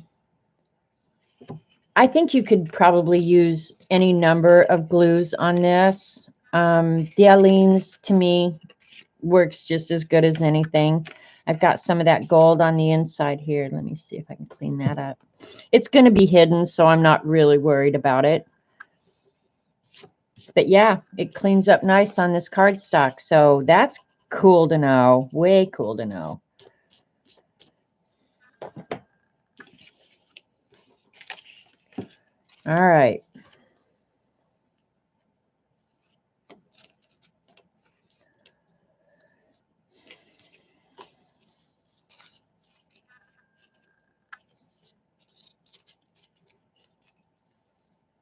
think you could probably use any number of glues on this. The Aleene's, to me, works just as good as anything. I've got some of that gold on the inside here. Let me see if I can clean that up. It's going to be hidden, so I'm not really worried about it. But yeah, it cleans up nice on this cardstock. So that's cool to know. Way cool to know. All right.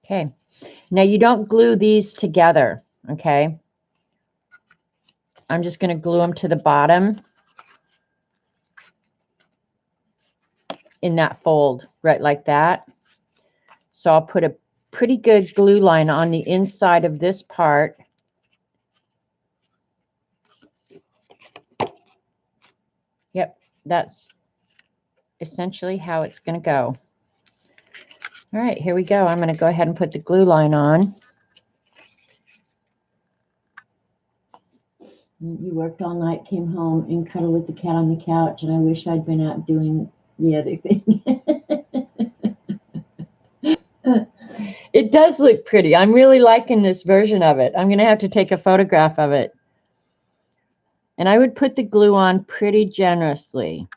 Okay. Now you don't glue these together, okay? I'm just going to glue them to the bottom in that fold, right like that. So I'll put a pretty good glue line on the inside of this part. Yep, that's essentially how it's going to go. All right, here we go. I'm going to go ahead and put the glue line on. You worked all night, came home, and cuddled with the cat on the couch, and I wish I'd been out doing the other thing. It does look pretty. I'm really liking this version of it. I'm going to have to take a photograph of it. And I would put the glue on pretty generously.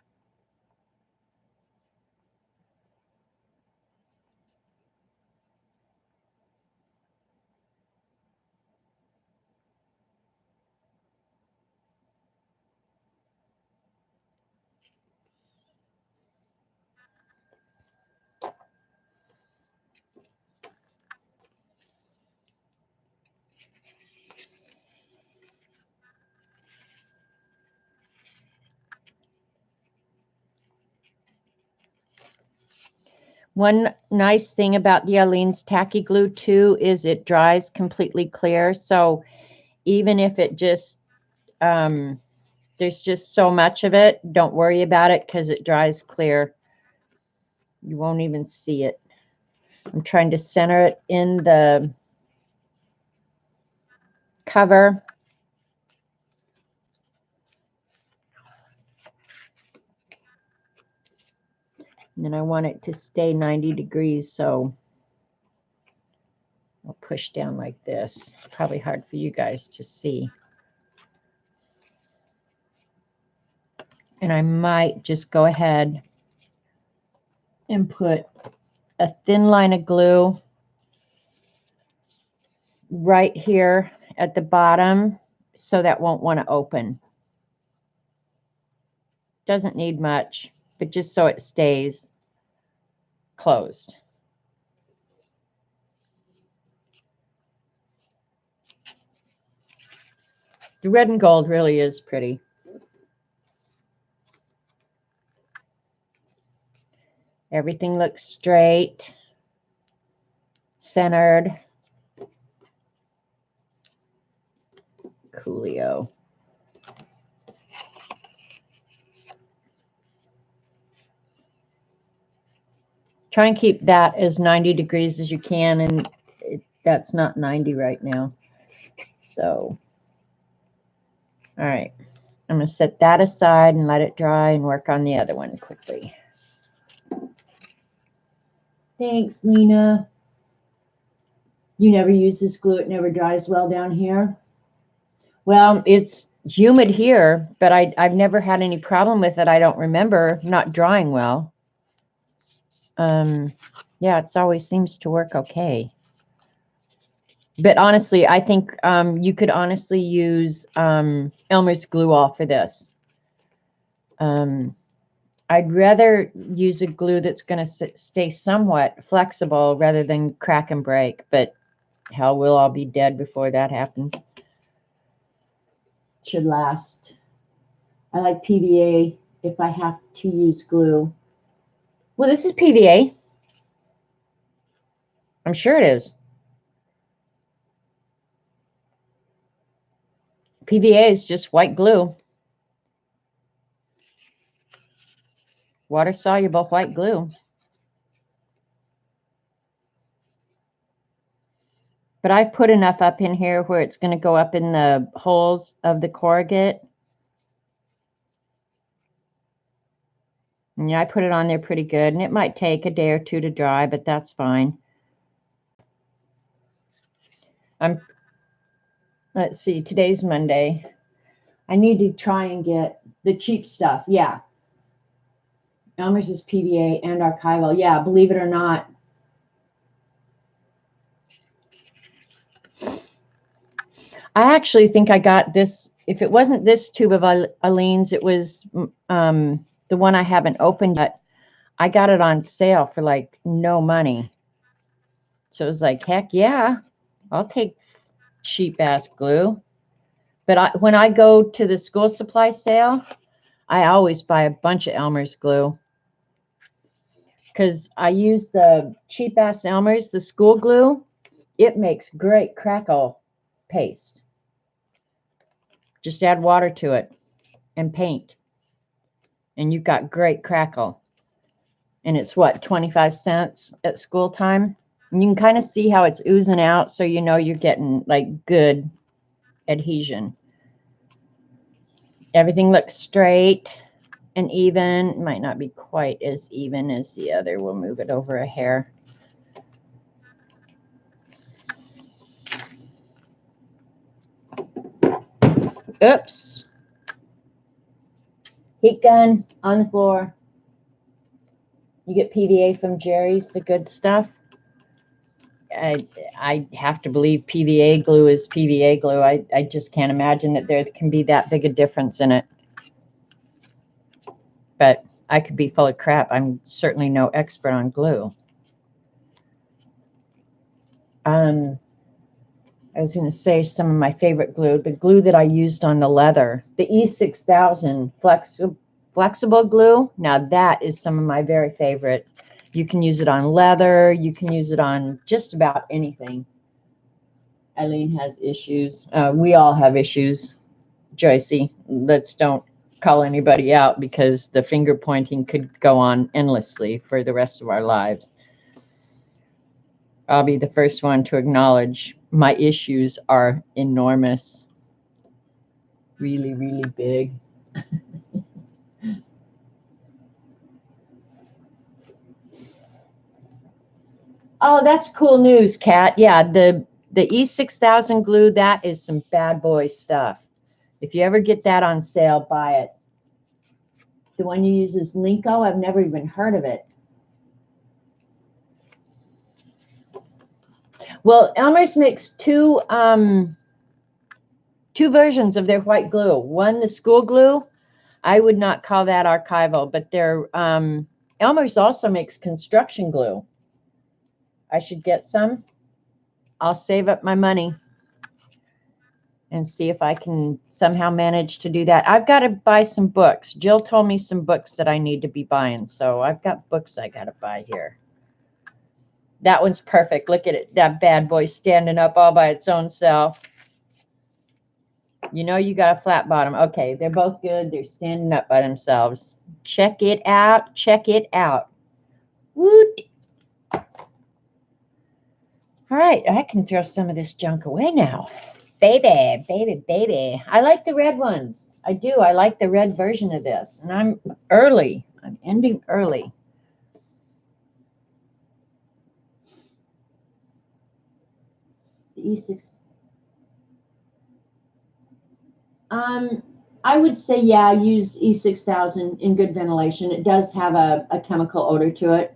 One nice thing about the Aleene's Tacky Glue too is it dries completely clear. So even if it just, there's just so much of it, don't worry about it because it dries clear. You won't even see it. I'm trying to center it in the cover. And I want it to stay 90 degrees, so I'll push down like this. Probably hard for you guys to see. And I might just go ahead and put a thin line of glue right here at the bottom so that won't want to open. Doesn't need much, but just so it stays closed. The red and gold really is pretty. Everything looks straight, centered. Coolio. Try and keep that as 90 degrees as you can, and that's not 90 right now. So, all right. I'm going to set that aside and let it dry and work on the other one quickly. Thanks, Lina. You never use this glue. It never dries well down here. Well, it's humid here, but I've never had any problem with it. I don't remember not drying well. Yeah, it always seems to work okay. But honestly, I think you could honestly use Elmer's glue all for this. I'd rather use a glue that's going to stay somewhat flexible rather than crack and break. But hell, we'll all be dead before that happens. Should last. I like PVA if I have to use glue. Well, this is PVA. I'm sure it is. PVA is just white glue. Water-soluble white glue. But I've put enough up in here where it's going to go up in the holes of the corrugate. And yeah, I put it on there pretty good. And it might take a day or two to dry, but that's fine. Let's see, today's Monday. I need to try and get the cheap stuff. Yeah. Elmer's is PVA and archival. Yeah, believe it or not. I actually think I got this. If it wasn't this tube of Aleene's, it was the one I haven't opened yet. I got it on sale for like no money. So it was like, heck yeah, I'll take cheap ass glue. But when I go to the school supply sale, I always buy a bunch of Elmer's glue because I use the cheap ass Elmer's, the school glue. It makes great crackle paste. Just add water to it and paint, and you've got great crackle. And it's what, 25 cents at school time? And you can kind of see how it's oozing out, so you know you're getting like good adhesion. Everything looks straight and even. It might not be quite as even as the other. We'll move it over a hair. Oops. Heat gun on the floor. You get PVA from Jerry's, the good stuff. I have to believe PVA glue is PVA glue. I just can't imagine that there can be that big a difference in it. But I could be full of crap. I'm certainly no expert on glue. I was going to say some of my favorite glue, the glue that I used on the leather, the E6000 flexible glue. Now that is some of my very favorite. You can use it on leather. You can use it on just about anything. Eileen has issues. We all have issues, Joycey. Let's don't call anybody out because the finger pointing could go on endlessly for the rest of our lives. I'll be the first one to acknowledge my issues are enormous. Really, really big. Oh, that's cool news, Kat. Yeah, the E6000 glue, that is some bad boy stuff. If you ever get that on sale, buy it. The one you use is Linko. I've never even heard of it. Well, Elmer's makes two versions of their white glue. One, the school glue. I would not call that archival, but their Elmer's also makes construction glue. I should get some. I'll save up my money and see if I can somehow manage to do that. I've got to buy some books. Jill told me some books that I need to be buying, so I've got books I got to buy here. That one's perfect. Look at it. That bad boy standing up all by its own self. You know you got a flat bottom. Okay, they're both good. They're standing up by themselves. Check it out. Check it out. Woot. All right, I can throw some of this junk away now. Baby, baby, baby. I like the red ones. I do. I like the red version of this. And I'm early. I'm ending early. The E6. I would say, yeah, use E6000 in good ventilation. It does have a chemical odor to it.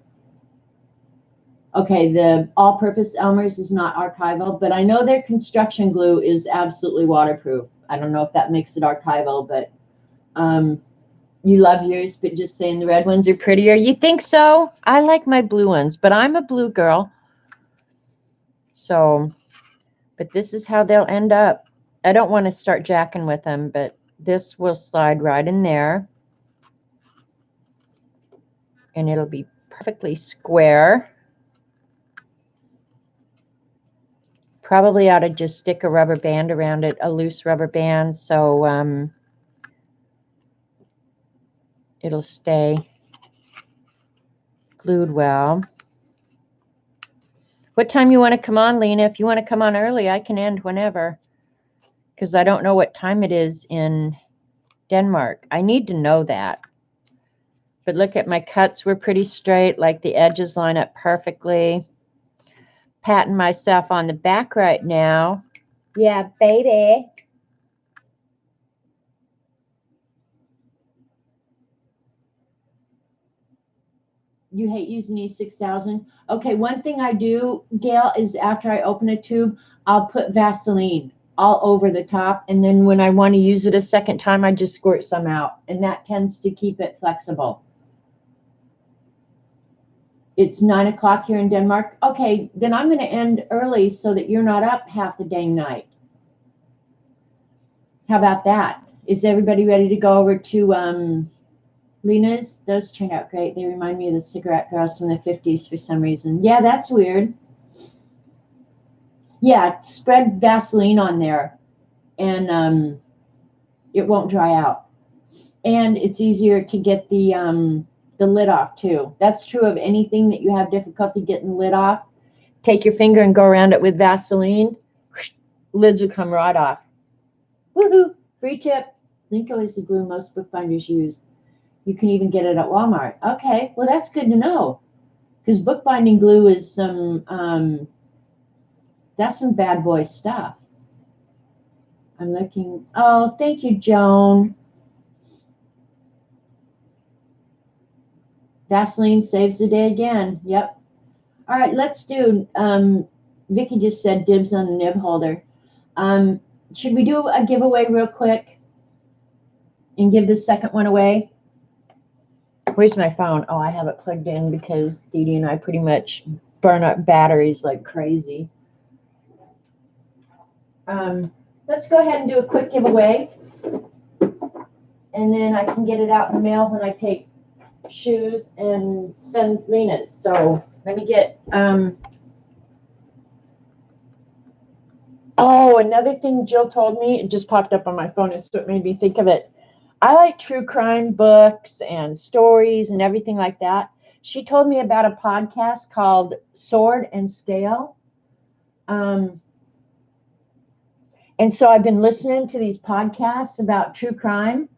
Okay, the all-purpose Elmer's is not archival, but I know their construction glue is absolutely waterproof. I don't know if that makes it archival, but you love yours, but just saying the red ones are prettier. You think so? I like my blue ones, but I'm a blue girl. So, but this is how they'll end up. I don't want to start jacking with them, but this will slide right in there. And it'll be perfectly square. Probably ought to just stick a rubber band around it, a loose rubber band, so it'll stay glued well. What time you want to come on, Lina? If you want to come on early, I can end whenever, because I don't know what time it is in Denmark. I need to know that. But look at my cuts were pretty straight, like the edges line up perfectly. Patting myself on the back right now. Yeah, baby. You hate using E6000? Okay, one thing I do, Gail, is after I open a tube, I'll put Vaseline all over the top. And then when I want to use it a second time, I just squirt some out. And that tends to keep it flexible. It's 9 o'clock here in Denmark. Okay, then I'm going to end early so that you're not up half the dang night. How about that? Is everybody ready to go over to Lina's? Those turned out great. They remind me of the cigarette girls from the 50s for some reason. Yeah, that's weird. Yeah, spread Vaseline on there, and it won't dry out. And it's easier to get the lid off too. That's true of anything that you have difficulty getting the lid off. Take your finger and go around it with Vaseline. Lids will come right off. Woohoo! Free tip. Linko is the glue most bookbinders use. You can even get it at Walmart. Okay, well that's good to know. Because bookbinding glue is that's some bad boy stuff. I'm looking. Oh, thank you, Joan. Vaseline saves the day again. Yep. All right, let's do. Vicki just said dibs on the nib holder. Should we do a giveaway real quick and give the second one away? Where's my phone? Oh, I have it plugged in because Dee Dee and I pretty much burn up batteries like crazy. Let's go ahead and do a quick giveaway. And then I can get it out in the mail when I take shoes and send Lina's. So let me get oh, another thing Jill told me, it just popped up on my phone, so it made me think of it. I like true crime books and stories and everything like that. She told me about a podcast called Sword and Scale. And so I've been listening to these podcasts about true crime.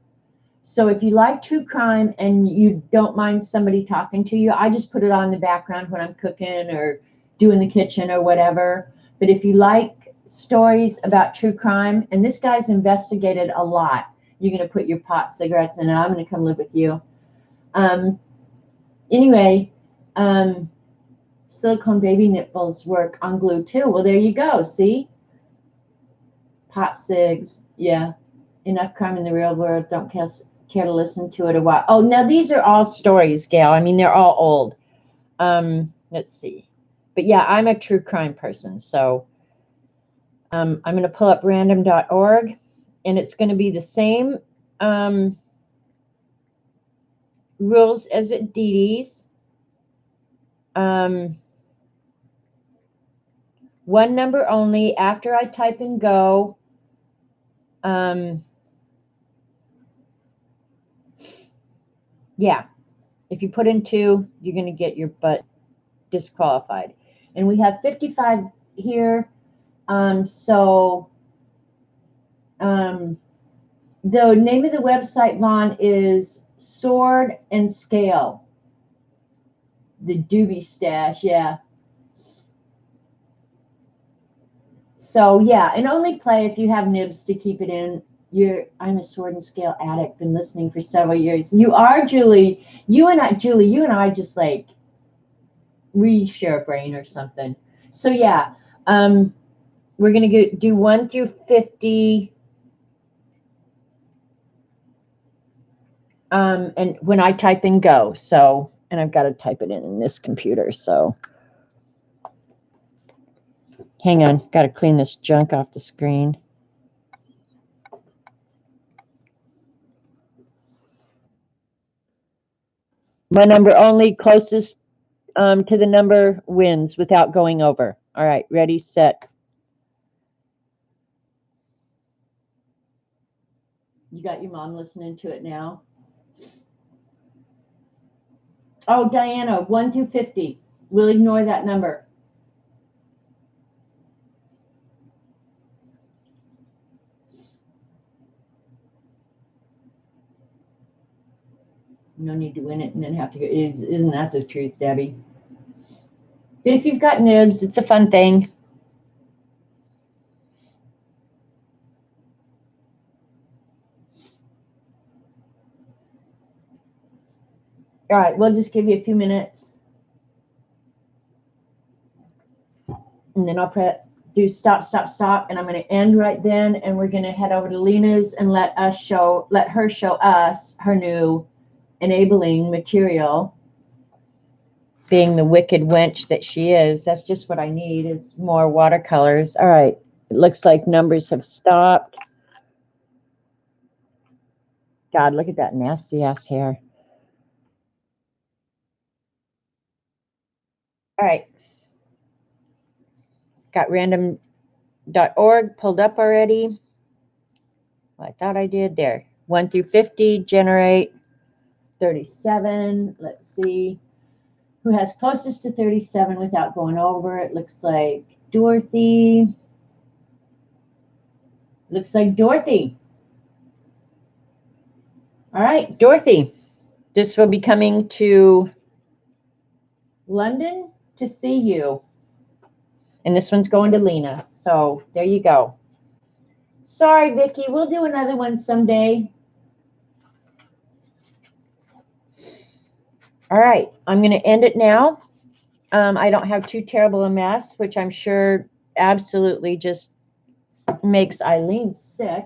So if you like true crime and you don't mind somebody talking to you, I just put it on in the background when I'm cooking or doing the kitchen or whatever. But if you like stories about true crime, and this guy's investigated a lot, you're going to put your pot cigarettes in, and I'm going to come live with you. Anyway, silicone baby nipples work on glue too. Well, there you go. See? Pot cigs. Yeah. Enough crime in the real world. Don't care to listen to it a while. Oh, now these are all stories, Gail. I mean, they're all old. Let's see. But yeah, I'm a true crime person. So I'm going to pull up random.org, and it's going to be the same rules as at Dee Dee's. One number only. After I type in go, yeah, if you put in 2, you're going to get your butt disqualified. And we have 55 here. So the name of the website, Vaughn, is Sword and Scale. The doobie stash, yeah. So yeah, and only play if you have nibs to keep it in. I'm a Sword and Scale addict, been listening for several years. You are, Julie. You and I just like, we share a brain or something. So yeah, we're going to do 1 through 50. And when I type in go, so, and I've got to type it in this computer, so. Hang on, got to clean this junk off the screen. My number only, closest to the number wins without going over. All right, ready, set. You got your mom listening to it now? Oh, Diana, 1 through 50. We'll ignore that number. No need to win it and then have to go. Isn't that the truth, Debbie? But if you've got nibs, it's a fun thing. All right, we'll just give you a few minutes. And then I'll do stop, stop, stop. And I'm going to end right then. And we're going to head over to Lina's and let her show us her new enabling material. being the wicked wench that she is. That's just what I need, is more watercolors. All right. It looks like numbers have stopped. God, look at that nasty ass hair. All right. Got random.org pulled up already. Well, I thought I did there. 1 through 50, generate 37. Let's see who has closest to 37 without going over. It looks like Dorothy. Looks like Dorothy. All right, Dorothy. This will be coming to London to see you. And this one's going to Lina. So there you go. Sorry, Vicki. We'll do another one someday. All right. I'm going to end it now. I don't have too terrible a mess, which I'm sure absolutely just makes Eileen sick.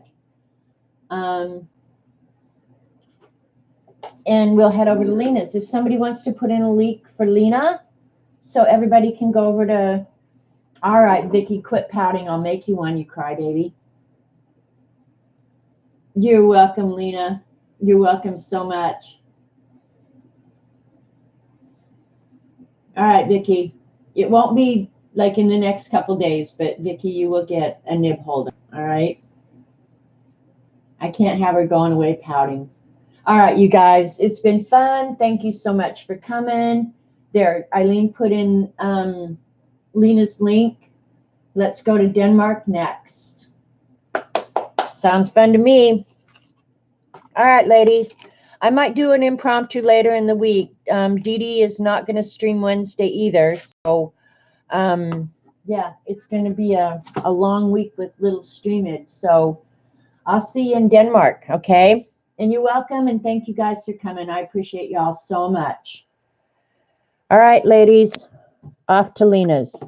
And we'll head over to Lina's. If somebody wants to put in a link for Lina, so everybody can go over to. All right, Vicki, quit pouting. I'll make you one, you crybaby. You're welcome, Lina. You're welcome so much. All right, Vicki. It won't be like in the next couple days, but Vicki, you will get a nib holder. All right. I can't have her going away pouting. All right, you guys, it's been fun. Thank you so much for coming. There, Eileen put in Lina's link. Let's go to Denmark next. Sounds fun to me. All right, ladies. I might do an impromptu later in the week. Dee Dee is not going to stream Wednesday either. So, yeah, it's going to be a long week with little streamage. So I'll see you in Denmark, okay? And you're welcome, and thank you guys for coming. I appreciate y'all so much. All right, ladies, off to Lina's.